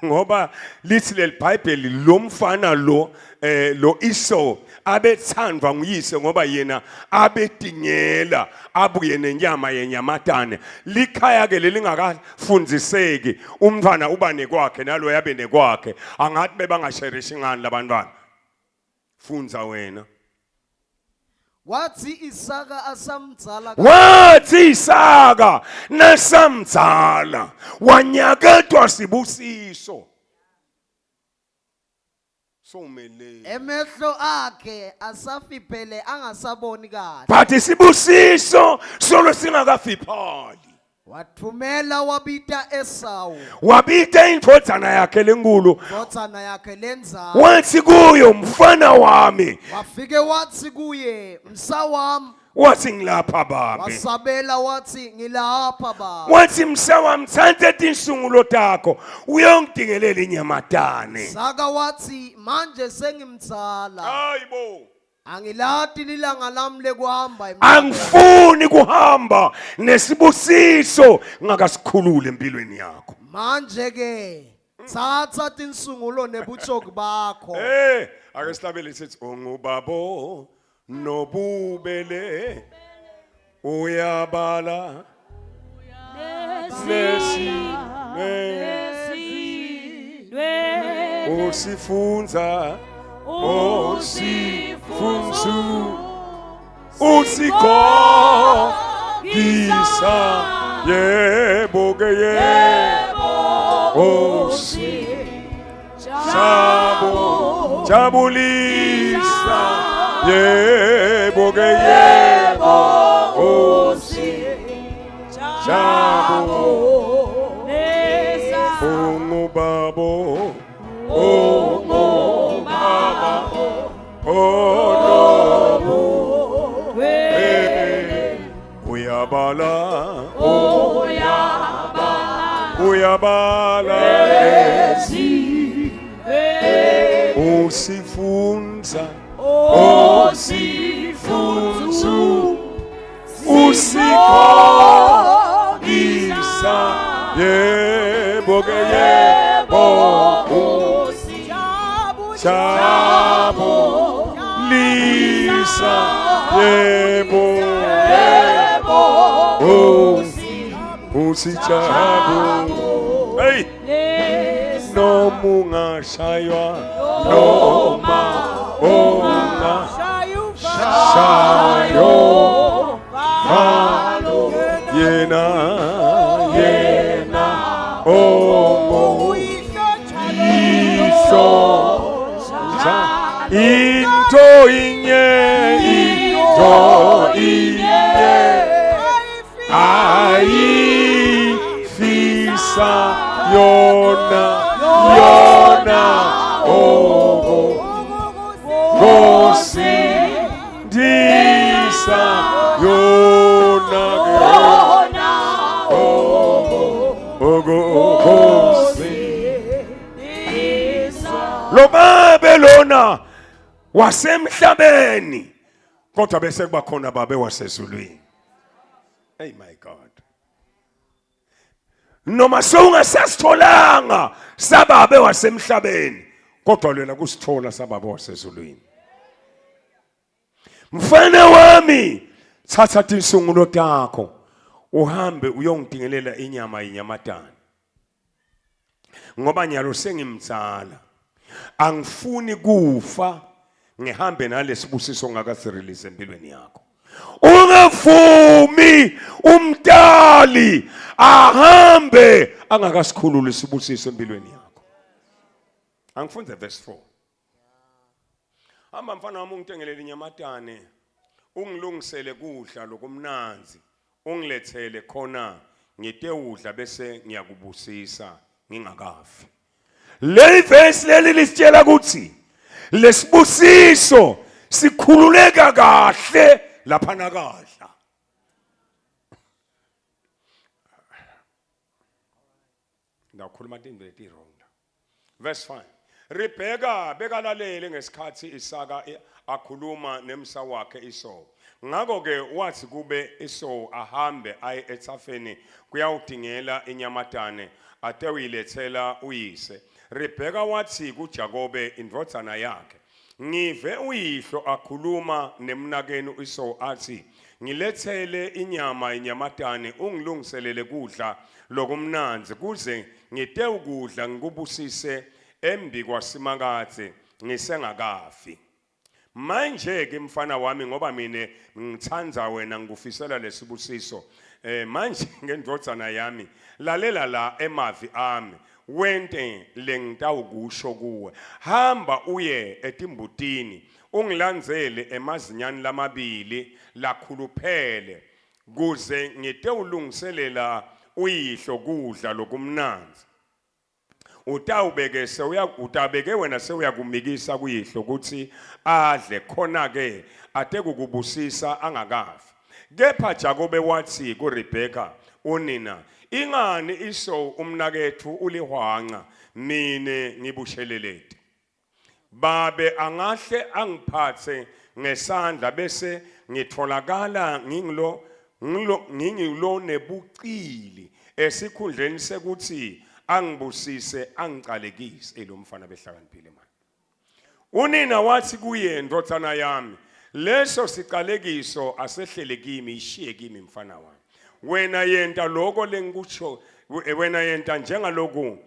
ngoba lithi leli Bible lo mfana lo Esau abethandwa nguyise ngoba yena abedingela abuye nenyama yenyamatane likhaya ke lelingakafundiseki umfana uba nekwakhe nalo yabe nekwakhe angathi bebangashereshi ngani labantwana funza wena. Wathi Isaka nasamdzala wanyaketwa sibusiso somele emehlo akhe asafiphele angasaboni kahle but isibusiso solo singakafiphali wathumela wabita Esau wabita indodana yakhe lenkulu indodana yakhe lenzalo wathi kuyo mfana wami wafike wathi kuye msawami wathi ngilapha babe wasabela wathi ngilapha baba wathi msawami thatha tinsungulo takho uyongidingelela inyamatane Saka wathi manje sengimtsala hayibo angilati lilanga lami lekuhamba angifuni kuhamba nesibusiso ngakasikhulule empilweni yakho manje ke thatha tinsungulo nebutshoki bakho ake sihlabele sithi ungubabo nobubele uyabala usifunza usikhombisa yebo ke yebo jabulisa yebo ke yebo ungubabo uyabala usifunza usikhombisa yebo ke yebo jabulisa yebo usijabu hey noma ungashaywa noma ungashayo valo yena into inye ayifisa yona ngosindisa yona lo babe lona wasemhlabeni kodwa bese kuba khona babe wasezulwini. Hey my God, noma sowungasasitholanga sababe wasemhlabeni kodwa lena kusithola sababe wasezulwini. Mfana wami, thatha insungulo takho uhambe uyongidingelela inyama yenyamatane, ngoba nyalo sengimtsala, angifuni kufa ngihambe nalesibusiso ngakasirelease empilweni yakho. Ungavumi umdali ahambe angakasikhulula isibusiso empilweni yakho. Angifunze verse 4. Hamba mfana wami ungitengelele inyamatane, ungilungisele kudla lokumnanzi, ungilethele khona ngitewudla bese ngiyakubusisa ngingakafi. Le verse leli lisitshela ukuthi lesibusiso sikhululeka kahle lapha nakadla. Ndakhuluma into etironda. Verse 5. Rebecca bekalalele ngesikhathi Isaka akhuluma nemsa wakhe Esau. Ngakho ke wathi kube Esau ahambe aye ethafeni kuyawudingela inyamatane ate uyilethela uyise. Rebecca wathi kuJakobe indvodana yakhe, ngive uyihlo akhuluma nemnakeni uEsau athi, ngilethele inyama yenyamatane ungilungiselele kudla lokumnanzi kuze ngite ukudla ngikubusise embi kwasimakathe ngisengakafi. Manje ke mfana wami, ngoba mina ngithandza wena ngikufisela lesibusiso, manje ngendvodzana yami lalela la emavi ami, wente lengitawukusho kuwe. Hamba uye etimbutini ungilandzele emazinyani lamabili lakhuluphele kuze ngite ulungiselela uyihlo kudla lokumnanzi. Utabeke wena sewuyakumikisa kuyihlo ukuthi adle, khona ke ate kukubusisa angakafi. Kepha Jakobe wathi kuRebecca unina, ingani Esau umnakethu ulihwanqa mine ngibushelelete? Babe angahle angiphathe ngesandla bese ngitholakala ngingilo nebucili esikhundleni sekuthi angibusise angicalekise. Lo mfana behlakaniphile manje. Unina wathi kuye, ndothana yami, leso siqalekiso asehlele kimi, ishiye kimi mfana wami. Wena yenta lokho lengikutsho, wena yenta njengaloku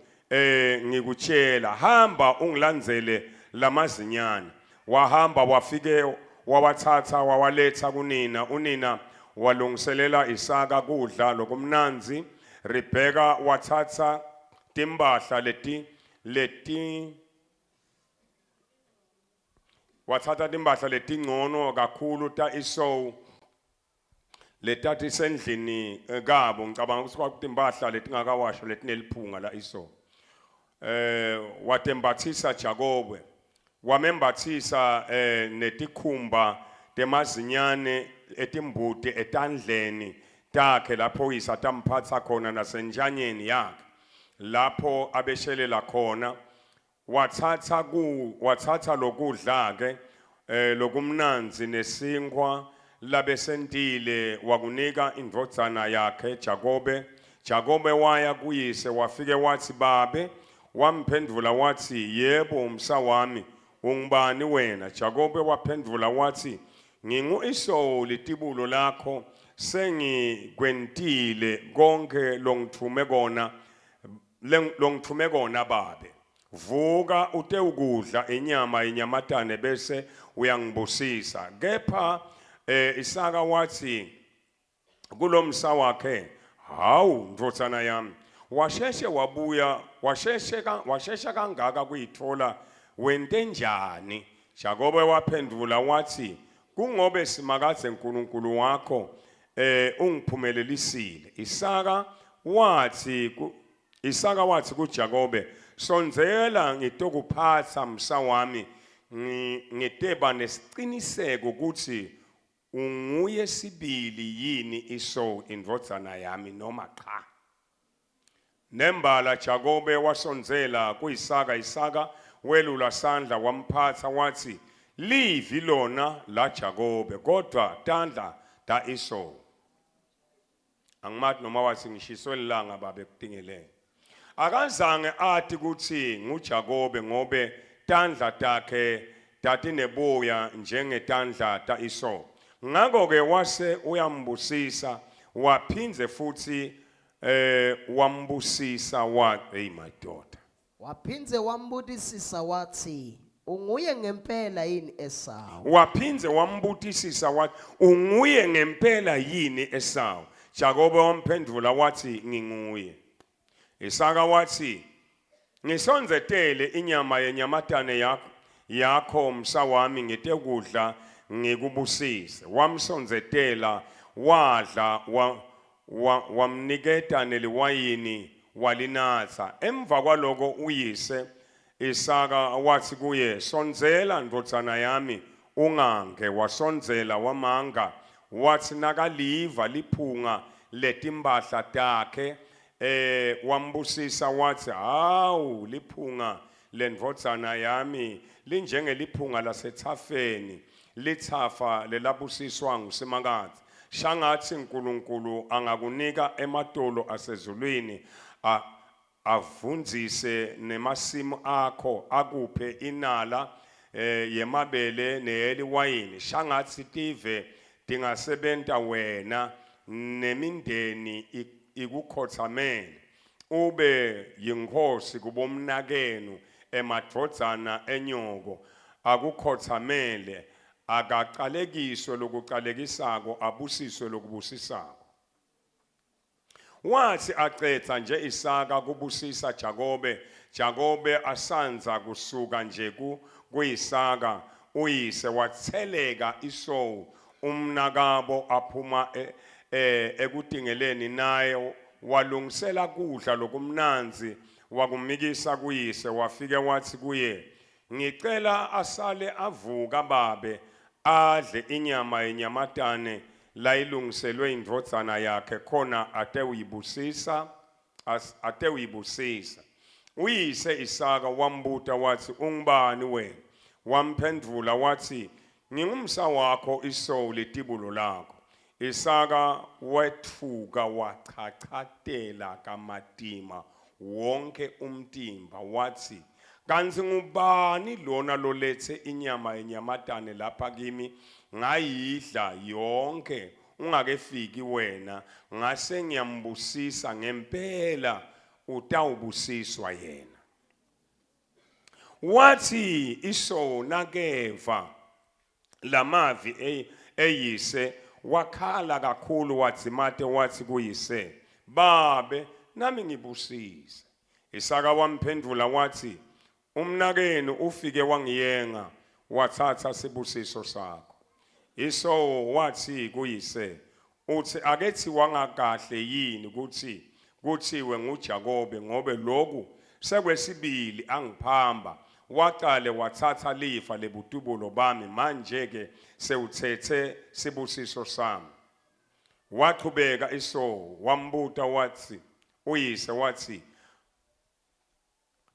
ngikutshela. Hamba ungilandzele lamazinyane. Wahamba wafike wawathatha wawaletha kunina. Unina walungiselela Isaka kudla lokumnanzi. Rebecca wathatha timbahla letingcono kakhulu ta Esau letathi sendlini kabo. Ngicabanga ukuthi kwakutimbahla letingakawashwa letineliphunga la Esau. Watembathisa Jakobe, wamembathisa netikhumba temazinyane etimbuti etandleni takhe lapho uyise tamphatha khona nasenjanyeni yakhe lapho abeshelela khona. Wathatha lokudla ke lokumnanzi nesinkwa labesentile wakunika indvodzana yakhe Jakobe. Jakobe waya kuyise wafike wathi, babe. Wamphendvula wathi, yebo umsa wami, ungubani wena? Jakobe waphendvula wathi, ngingu Esau litibulo lakho, sengikwentile konke longithume kona babe. vuka ute ukudla inyama inyamatane bese uyangibusisa. Kepha Isaka wathi kulomsa wakhe, hawu ndotsana yami, washeshe wabuya, washesha kangaka kuyithola, wente njani? Jakobe waphendula wathi, kungobe simakade uNkulunkulu wakho ungiphumelelisile. Isaka wathi kuJakobe, sonzela ngitokuphatha msa wami, ngiteba nesiqiniseko ukuthi unguye sibili yini Esau indvodzana yami noma cha. Nembala Jakobe wasonzela kuIsaka. Isaka welula sandla wamphatha wathi, livi lona la Jakobe kodwa tandla ta Esau. Angimathi noma wathi ngishiswe ilanga babe kudingelele. Akazange athi ukuthi nguJakobe ngobe tandla takhe tatineboya njengetandla ta Esau. Ngakho ke wase uyambusisa waphinze futhi wambusisa wathi madoda. Waphinze wambudisisa wathi unguye ngempela yini Esau. Waphinze wambudisisa wathi unguye ngempela yini Esau. Jakobe wamphendula wathi nginguye. Isaka wathi ngisonzetele inyama yenyamatane yakho msa wami ngite kudla ngikubusise. Wamsonzetela wadla wamniketa neliwayini walinatha. Emva kwaloko uyise Isaka wathi kuye, sonzela ndotsana yami ungange. Wasonzela wamanga wathi nakaliva liphunga letimbahla takhe wambusisa wathi, hawu liphunga lendvodzana yami linjengeliphunga lasethafeni, lithafa lelabusiswa nguSimakade. Shangathi uNkulunkulu angakunika emadolo asezulwini avunzise nemasimu akho, akuphe inala yemabele neyeliwayini. Shangathi tive dingasebenta wena nemindeni ikukhothamele, ube yinkosi kubomnakenu emadvodzana enyoko akukhothamele, akaqalekiswe lokuqalekisako, abusiswe lokubusisako. Wathi aqedza nje Isaka kubusisa Jakobe asanza kusuka nje kuIsaka uyise, watheleka Esau umnakabo aphuma ekudingeleni, naye walungisela kudla lokumnanzi wakumikisa kuyise. Wafike wathi kuye, ngicela asale avuka babe adle inyama yenyamatane layilungiselwe indvodzana yakhe khona ate uyibusisa. Uyise Isaka wambuta wathi, ungubani wena? Wamphendula wathi, ngingumsa wakho Esau letibulo lakho. Isaka wethuka wachachatela kamadima wonke umtimba wathi, kanti ngubani lona lolethe inyama yenyamatane lapha kimi? Ngayidla yonke ungakefiki wena, ngase ngiyambusisa ngempela utawubusiswa yena. Wathi Esau nakeva lamavi eyise, wakhala kakhulu wadzimate wathi kuyise, babe nami ngibusise. Isaka wamphendula wathi, umnakenu ufike wangiyenga wathatha sibusiso sakho. Esau wathi kuyise, uthi akethi wangakahle yini kuthiwe nguJakobe, ngobe lokhu sekwesibili angiphamba, waqale wathatha lifa lebutubulo bami, manje ke sewuthethe sibusiso sami. Waqhubeka Esau wambuta wathi uyise wathi,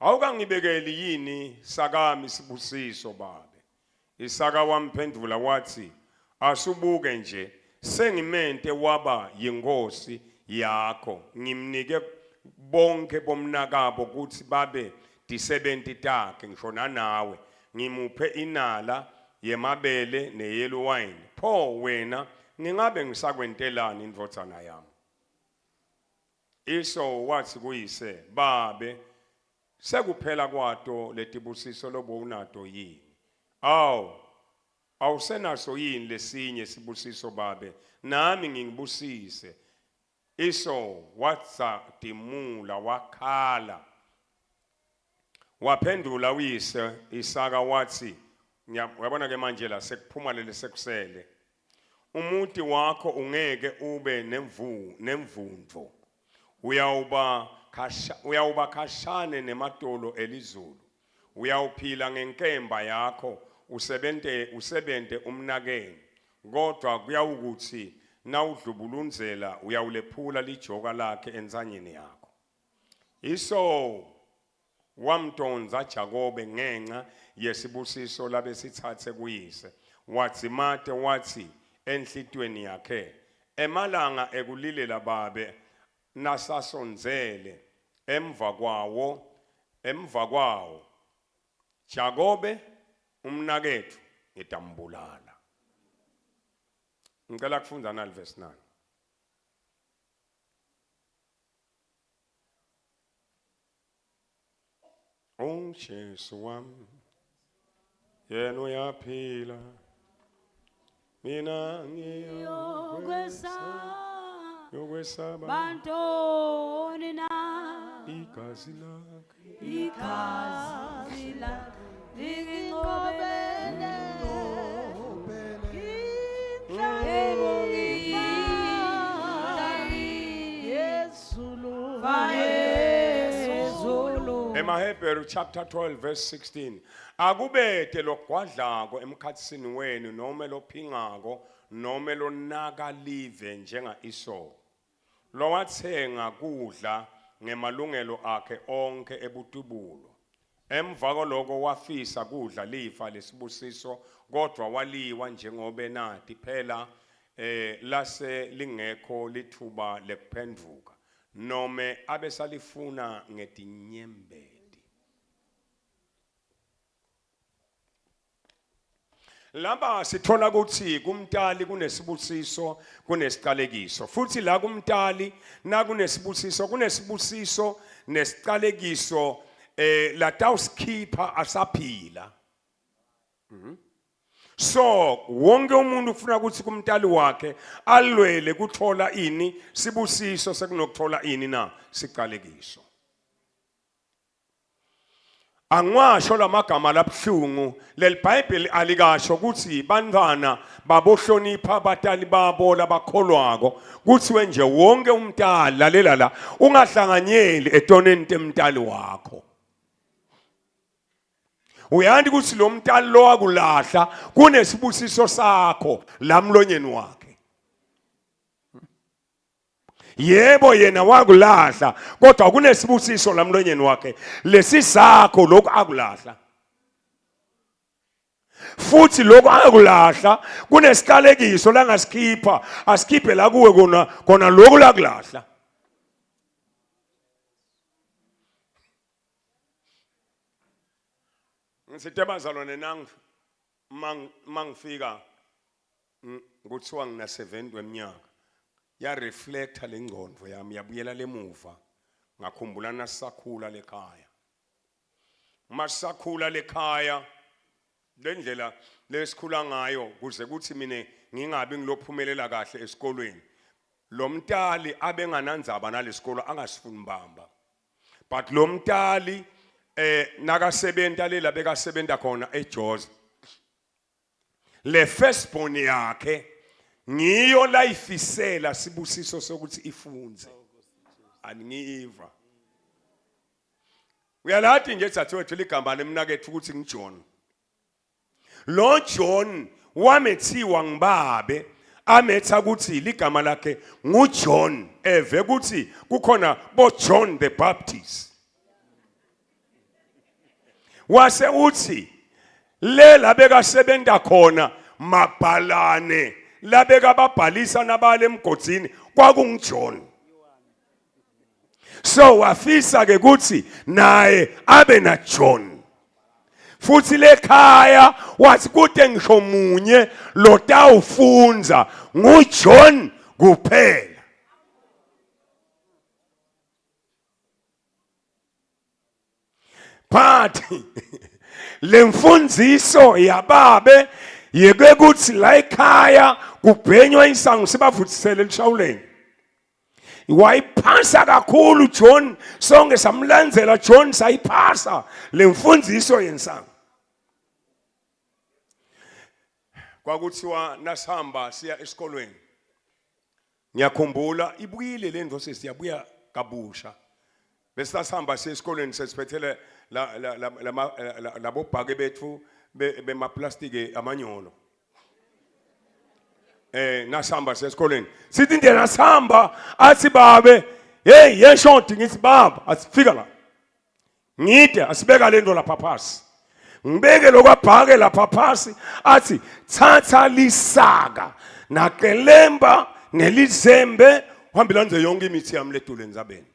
awukangibekeli yini sakami sibusiso babe? Isaka wamphendula wathi, asubuke nje, sengimente waba yinkosi yakho, ngimnike bonke bomnakabo kuthi babe disebenti takhe, ngisho nawe ngimuphe inala yemabele neyelo wine. Pho wena ngingabe ngisakwentelani indvodzana yami? Esau wathi kuyise, babe sekuphela kwato letibusiso lobo unato yini awusenaso yini lesinye sibusiso babe nami ngingibusise iso watsa timula wakhala waphendula uyise Isaka wathi uyabona ke manje la sekuphuma leli sekusele umuti wakho ungeke ube nemvundvo uyawuba khashane nematolo elizulu uyawuphila ngenkemba yakho usebente umnakeni kodwa kuyawukuthi nawudlubulunzela uyawulephula lijoka lakhe enzanyeni yakho iso wamtonza Jakobe ngenxa yesibusiso labesithathe kuyise wadzimate wathi enhlitweni yakhe emalanga ekulilela babe nasasonzele emva kwawo Jakobe umnakethu ngitambulala ngicela kufunda nali verse 9 Jesu wami yena uyaphila mina ngiyokwesaba bantoni na igazi lakhe lingingcobele eMahebheru chapter 12 verse 16 akubete logwadlako emkhatsini wenu noma lophingako noma lonaka live njenga Esau lowathenga kudla ngemalungelo akhe onke ebutubulo emva koloko wafisa kudla lifa lesibusiso kodwa waliwa njengoba enati phela lase lingekho lithuba lekuphendvuka nome abesalifuna ngetinyembeti laba sithola ukuthi kumtali kunesibusiso kunesiqalekiso futhi la kumtali na kunesibusiso nesiqalekiso latawusikhipha asaphila so wonke umuntu ufuna ukuthi kumtali wakhe alwele kuthola ini sibusiso sekunokuthola ini na siqalekiso angwasho lamagama labhlungu lelibhayibheli alikasho ukuthi bantwana babohlonipha abatali babo labakholwako kuthiwe nje wonke umntali lalela la ungahlanganyeli etoneni temntali wakho uyandi ukuthi lo mntali lo wakulahla kunesibusiso sakho lamlonyeni wakhe yebo yena wakulahla kodwa kunesibusiso lamlonyeni wakhe lesisakho lokho akulahla futhi lokho akulahla kunesiqalekiso langasikhipha asikhiphe la kuwe kona lokho lakulahla ngisithi bazalwane nangi mangifika kuthiwa ngina 70 weminyaka ya reflecta lengqondo yami yabuyela lemuva ngakhumbula nasisakhula lekhaya masisakhula lekhaya lendlela lesikhula ngayo kuze kuthi mina ngingabi ngilophumelela kahle esikolweni lo mntali abenganandzaba nalesikolo angasifuni mbamba but lo mntali nakasebenta lela bekasebenta khona eJozi le firstborn yakhe ngiyo layifisela sibusiso sokuthi ifunze aningiva uyalathi nje tsathiwethu ligamba lemnakethu ukuthi ngiJohn lo John wamethiwa ngibabe ametha ukuthi ligama lakhe nguJohn eve ukuthi kukhona bo John the Baptist wase uthi lela bekasebenza khona mabhalane labeka babhalisa nabale emgodini kwakungiJohn so wafisa ke ukuthi naye abe na John futhi lekhaya wathi kude ngisho munye lotawufunza nguJohn kuphela but lemfundiso yababe yeke kuthi la ekhaya kubhenywa insangu sibavuthisele lishawuleni. Wayiphasa kakhulu John, sonke samlandzela John sayiphasa lemfundiso yensangu. Kwakuthiwa nasihamba siya esikolweni. Ngiyakhumbula ibuyile le ndvo sesiyabuya kabusha. Bese sasihamba siya esikolweni sesiphethele labo bhake bethu bemaplastiki amanyolo. Nasihamba siya esikolweni. Sithi ndiye nasihamba athi babe, hey yeshonti ngithi baba asifika la. Ngide asibeka le ndo lapha phasi. Ngibeke lokwabhake lapha phasi athi thatha lisaka nakelemba nelizembe uhambela nje yonke imithi yami ledule nzabeni.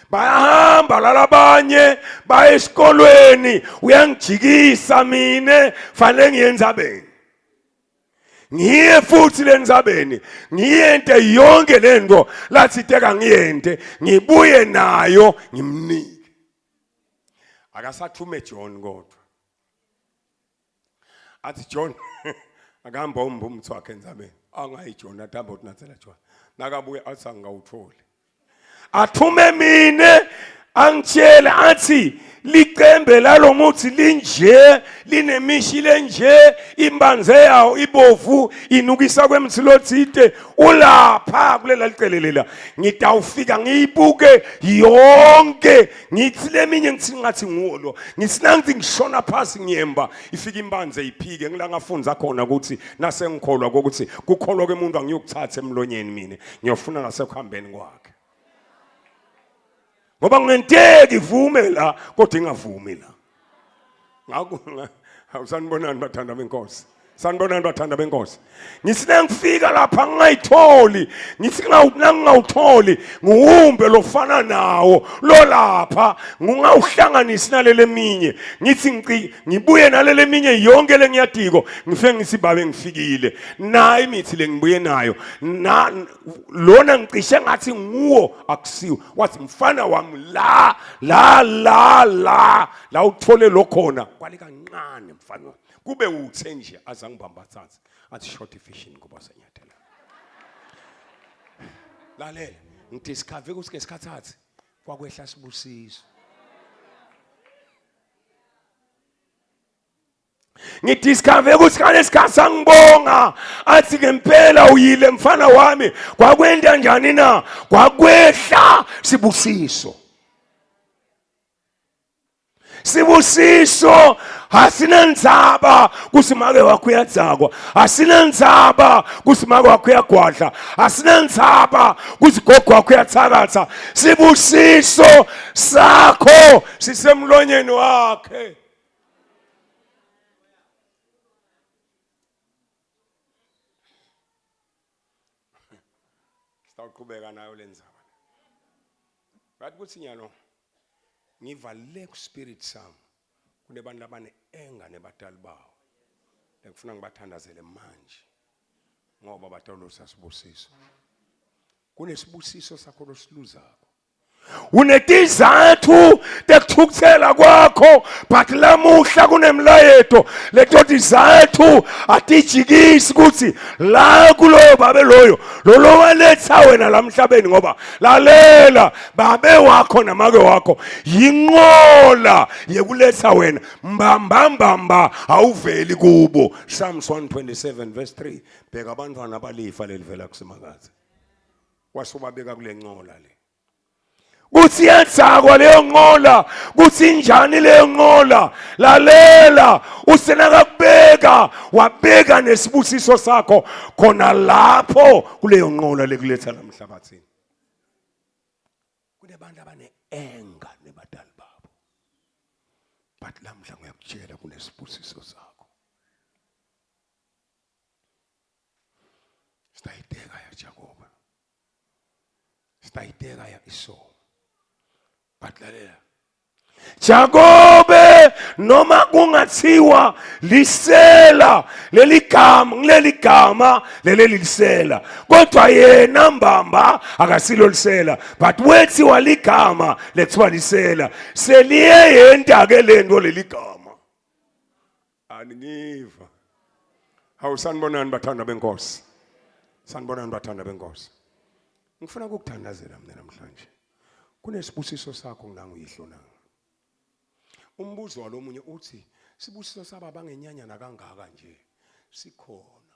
Bayahamba lalabanye baya esikolweni uyangijikisa mine fanele ngiyendzabeni. Ngiye futhi lenzabeni ngiyente yonke lento lathi teka ngiyente ngibuye nayo ngimnike. Akasathume John kodwa. Athi John akahamba umbuthi wakhe nzabeni. Angayi John athamba unathela John. Nakabuye athi angawutholi. Athume mine angitshela athi licembe lalomuthi linje linemishi lenje imbanze yawo ibovu inukisa kwemthilozide ulapha kulela licelelela ngitawufika ngiyibuke yonke ngithi leminye ngithi ngathi ngulo ngithi nangithi ngishona phasi ngiyemba ifika imbanze iphike ngilangafunza khona ukuthi nase ngikholwa ukuthi kukholwa kwemuntu angiyokuthatha emlonyeni mina ngiyofuna nasekuhambeni kwakhe. Ngoba ngenteki ivume la kodwa ingavumi la. Ngakho awusanibonani bathanda benkosi. Sanibonani bathanda benkosi. Ngisine ngifika lapha ngingayitholi. Ngithi ngingawutholi nguhumbe lofana nawo lo lapha ngingawuhlanganisi nalele minye. Ngithi ngibuye nalele minye yonke lengiyadiko ngifike ngithi babe ngifikile. Nayi imithi lengibuye nayo. Lona ngicishe ngathi nguwo akusiwo. Wathi mfana wami la uthole lokhona kwale kancane mfana wami. Kube uthe nje azangibamba thatsi athi short fishing kuba senyathela. Lalela ngithi sikhave ukuthi ke sikhathathi kwakwehla sibusiso. Ngithi sikhave ukuthi kale sikhatha ngibonga athi ngempela uyile mfana wami kwakwenda njani na kwakwehla sibusiso. Sibusiso asinandzaba kusimake wakho uyadzakwa asinandzaba kusimake wakho uyagwadla asinandzaba kusigogo wakho uyathakatha sibusiso sakho sisemlonyeni wakhe. Sitawuqhubeka nayo lenzaba. Bathi kuthi nyalo ngivalele ku spirit sami kunebantu labane enga nebatali bawo lekufuna ngibathandazele manje ngoba batalo sasibusiso kunesibusiso sakho losiluzako unetizathu tekuthukuthela kwakho but lamuhla kunemlayeto leto tizathu atijikisi ukuthi la kuloyo babe loyo lo waletha wena lamhlabeni ngoba lalela babe wakho namake wakho yinqola yekuletha wena mbamba awuveli kubo. Psalms 127 verse 3 bheka abantwana abalifa lelivela kusemakazi wasubabeka kule nqola le kuthi yenzakwa leyo nqola kuthi njani leyo nqola lalela usenaka kubeka wabeka nesibusiso sakho khona lapho kuleyo nqola lekuletha lamhlabathini. Kunebantu abane enga nebatali babo but lamhla ngiyakutshela kunesibusiso sakho. Sitayiteka ya Jacob sitayiteka ya Esau. But lalela Jakobe noma kungathiwa lisela leli gama leli lisela kodwa yena Mbamba akasilo lisela but wethiwa ligama lethiwa lisela seliye yenta ke lento leli gama aningiva awusanibonani bathanda benkosi sanibonani bathanda benkosi ngifuna ukukuthandazela mina namhlanje kunesibusiso sakho ngilanguyihlo na umbuzo walomunye uthi sibusiso sababa ngenyanyana kangaka nje sikhona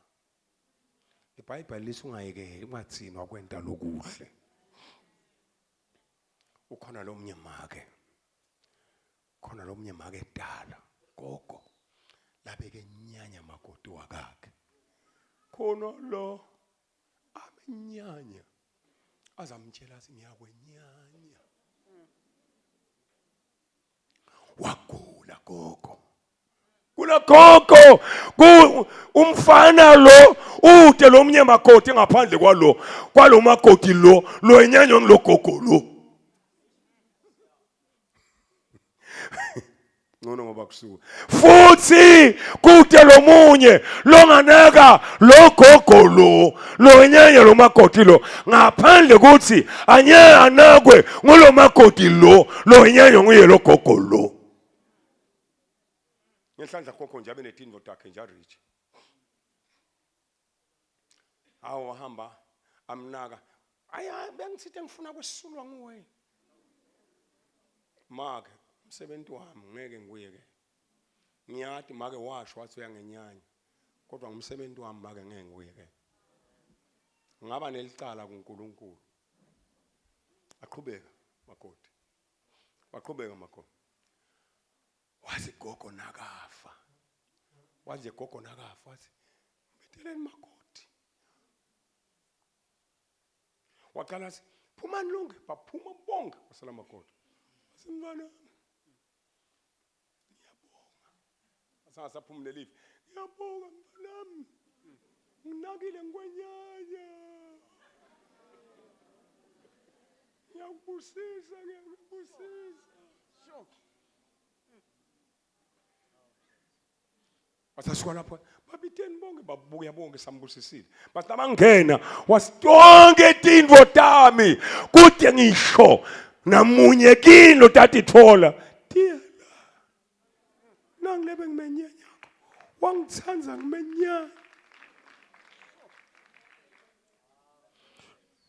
iBhayibheli lithi ungayekeli ungathinwa kwenta lokuhle ukhona lomnye make khona lomnye make edala gogo labeke nyanya makoti wakakhe khona lo amenyanya azamtshela athi ngiyakwenyanya wagula gogo kula gogo umfana lo ude lomnye makoti ngaphandle kwalo makoti lo enyanyo ngilo gogo lo ngono ngoba kusuka futhi kude lomunye longanaka lo gogo lo enyanyo lo makoti lo ngaphandle kuthi anakwe ngolo makoti lo enyanyo nguye lo gogo lo ngesandla kokho nje abe netinvo takhe nje arich awu wahamba amnaka aya bengithe ngifuna kwesulwa nguwe make umsebenzi wami ngeke nguye ke ngiyathi make washo wathi uyangenyanya kodwa ngumsebenzi wami make ngeke nguye ke ngaba nelicala kuNkulunkulu aqhubeka makoti waqhubeka makoti wathi gogo nakafa wathi gogo nakafa wathi betheleni makoti waqala athi phuma nilunge baphuma bonke wasala makoti asimvana ngiyabonga asasaphumule live ngiyabonga mntanami nginakile ngwenyanya ngiyakubusisa sho Wasasuka lapho babitheni bonke babuya bonke sambusisile but abangena wasitonke tindvo tami kude ngisho namunye kini tati thola tiyela nangilebe ngimenyanya wangitsanza ngimenyanya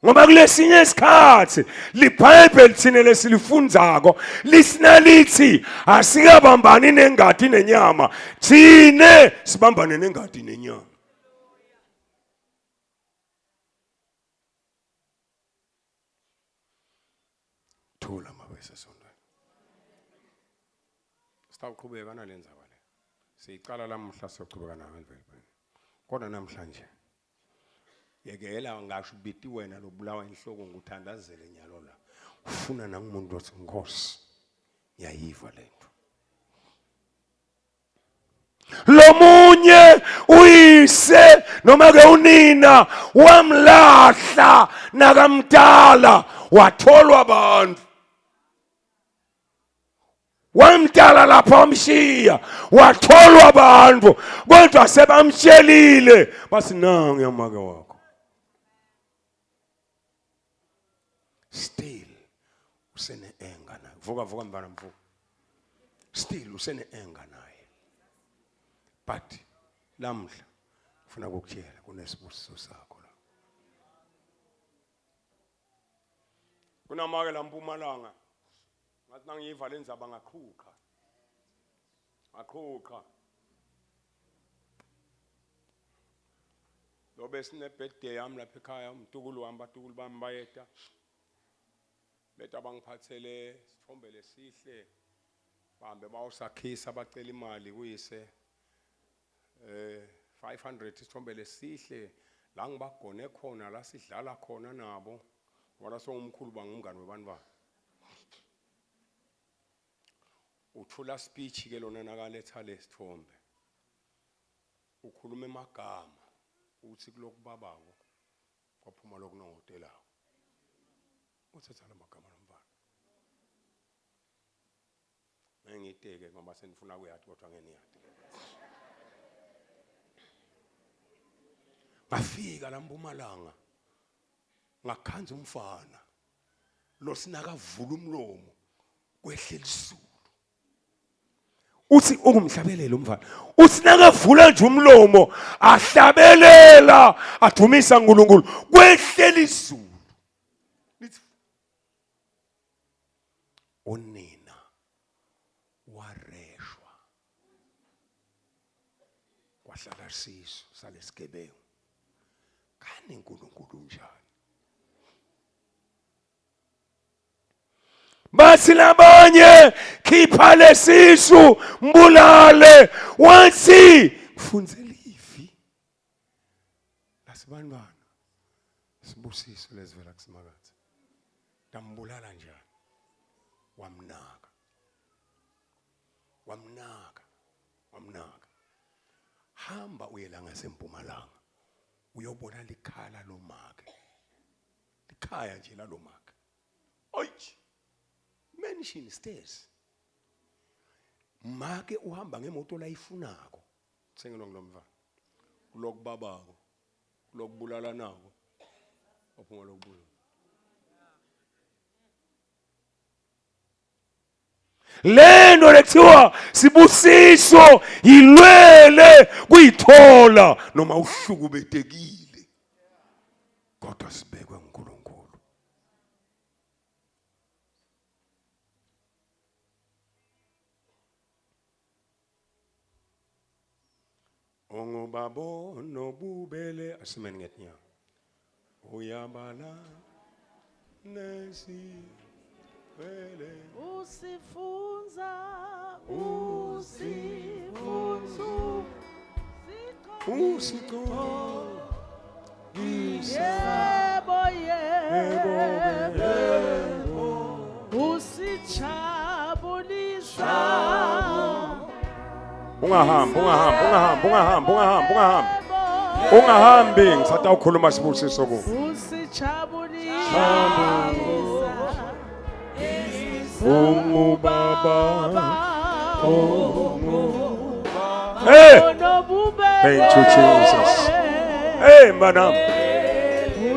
ngoba kulesinye isikhathi liBhayibheli thina lesilifundzako lisinalithi asikabambani nengadi nenyama thine sibambane nengadi nenyama thula mabese sondweni sitawuqhubeka nalendzaba le siyiqala lamhla soqhubeka nayo emvelweni kodwa namhlanje yekela ngasho ubiti wena lobulawa inhloko nguthandazele nyalo la ufuna nangumuntu othi Nkosi yayiva lento lomunye uyise noma ke unina wamlahla nakamdala watholwa abantu wamdala lapha wamshiya watholwa abantu kodwa sebamtshelile basi nangu yamake wakho still usene enga naye vuka mbana mvuka still usene enga naye but lamhla ufuna ukukutshela kunesibusiso sakho la kunamake laMpumalanga ngathi nangiyiva lenzaba ngaqhuqa lo besine birthday yami lapha ekhaya umtukulu bami bayeta beta bangiphathele sithombe lesihle bahambe bawusakhisa bacela imali kuyise 500 isithombe lesihle la ngibagone khona la sidlala khona nabo wala songumkhulu bangumngane webantu ba uthula speech ke lona nakaletha lesithombe ukhuluma emagama uthi kulokubabako kwaphuma lokunongotelayo uthatha lamagama nomfana ngiteke ngoba senifuna kuyati kodwa ngeniyati. Ngafika la Mpumalanga ngakhanza umfana lo sinakavula umlomo kwehlela isulu. Uthi ukumhlabelela umfana. Uthi nakavula nje umlomo ahlabelela adumisa uNkulunkulu kwehlela isulu. Lithi unina wareshwa kwahlala siso salesigebengu. Kani uNkulunkulu njani? Bathi labanye khipha lesisu mbulale wathi kufunzela ivi lasibani bana sibusiso lezivela kusimakathe tambulala njani wamnaka hamba uye la ngaseMpumalanga uyobona likhala lomake likhaya nje la lomake oyithi mention stairs make uhamba ngemoto la ifunako sengelo ngilomva kulokubabako kulokubulala nako ophuma lokubulala lento lekuthiwa sibusiso yilwele kuyithola noma uhlukubetekile kodwa sibekwe uNkulunkulu. Ongubabo nobubele asimeni ngetinya uyabala nesi vele usifunza usiko yebo usijabulisa ungahambi ngisatha ukukhuluma sibusiso ku usijabulisa ungubaba hey thank you Jesus hey mbanami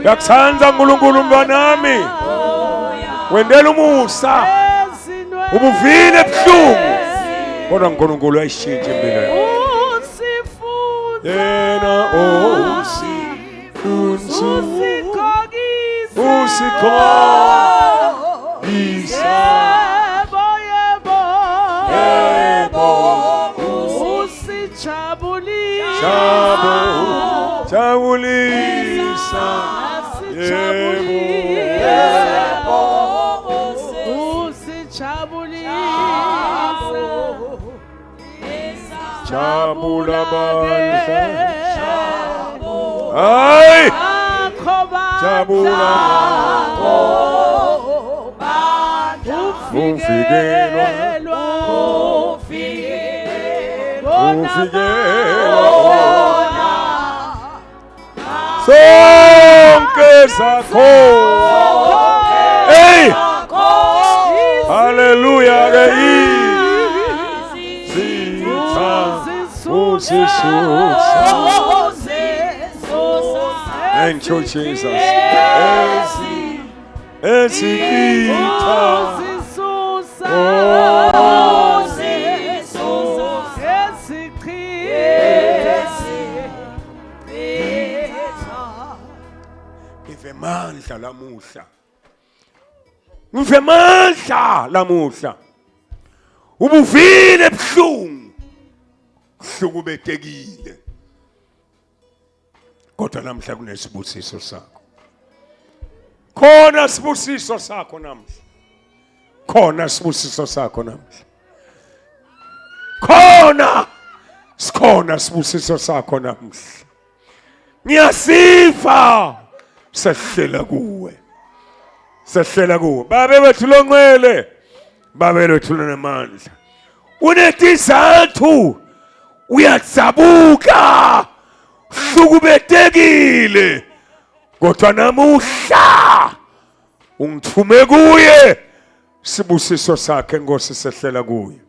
yakusanza uNkulunkulu mbanami wendela umusa ubuvile ebuhlungu kodwa uNkulunkulu ayishintshe impilo yakho yena usikhogisa jabulisa jabula bandla ay jabula ufikelwa sonke zakho hey haleluya ke thank you Jesus ngive mandla lamuhla ubuvile ebuhlungu hlukubetekile kodwa namhla kunesibusiso sakho khona sibusiso sakho namhla khona sibusiso sakho namhla khona sibusiso sakho namhla ngiyasifa sehlela kuwe babe wethu lonqwele babe wethu namandla unetizathu uyatsabuka hlukubetekile kodwa namuhla ungithume kuye sibusiso sakhe Nkosi sehlela kuye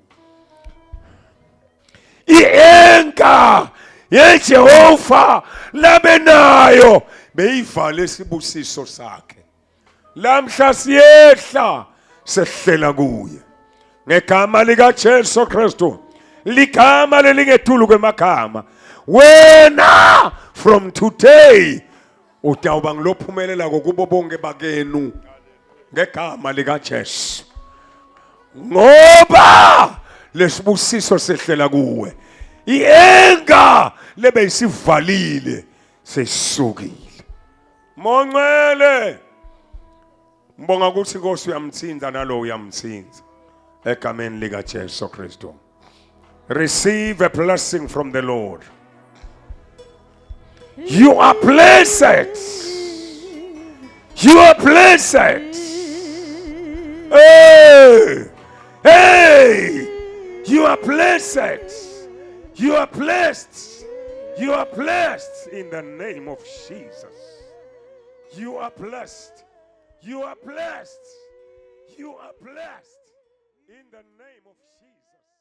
ienka yeJehova labe nayo beyivale isibusiso sakhe. Lamhla siyehla sehlela kuye ngegama lika Jesu Kristu, ligama lelingethulu kwemagama. Wena from today utawuba ngilophumelela kubo bonke bakenu ngegama lika Jesu, ngoba lesibusiso sehlela kuwe. Ienga lebe isivalile sesukile. Mongcwele ngibonga ukuthi Nkosi uyamthinta nalo uyamthinta egameni lika Jesu Kristu. Receive a blessing from the Lord. You are blessed. You are blessed. Hey, hey, you are blessed. You are blessed. You are blessed in the name of Jesus. You are blessed. You are blessed. You are blessed in the name of Jesus.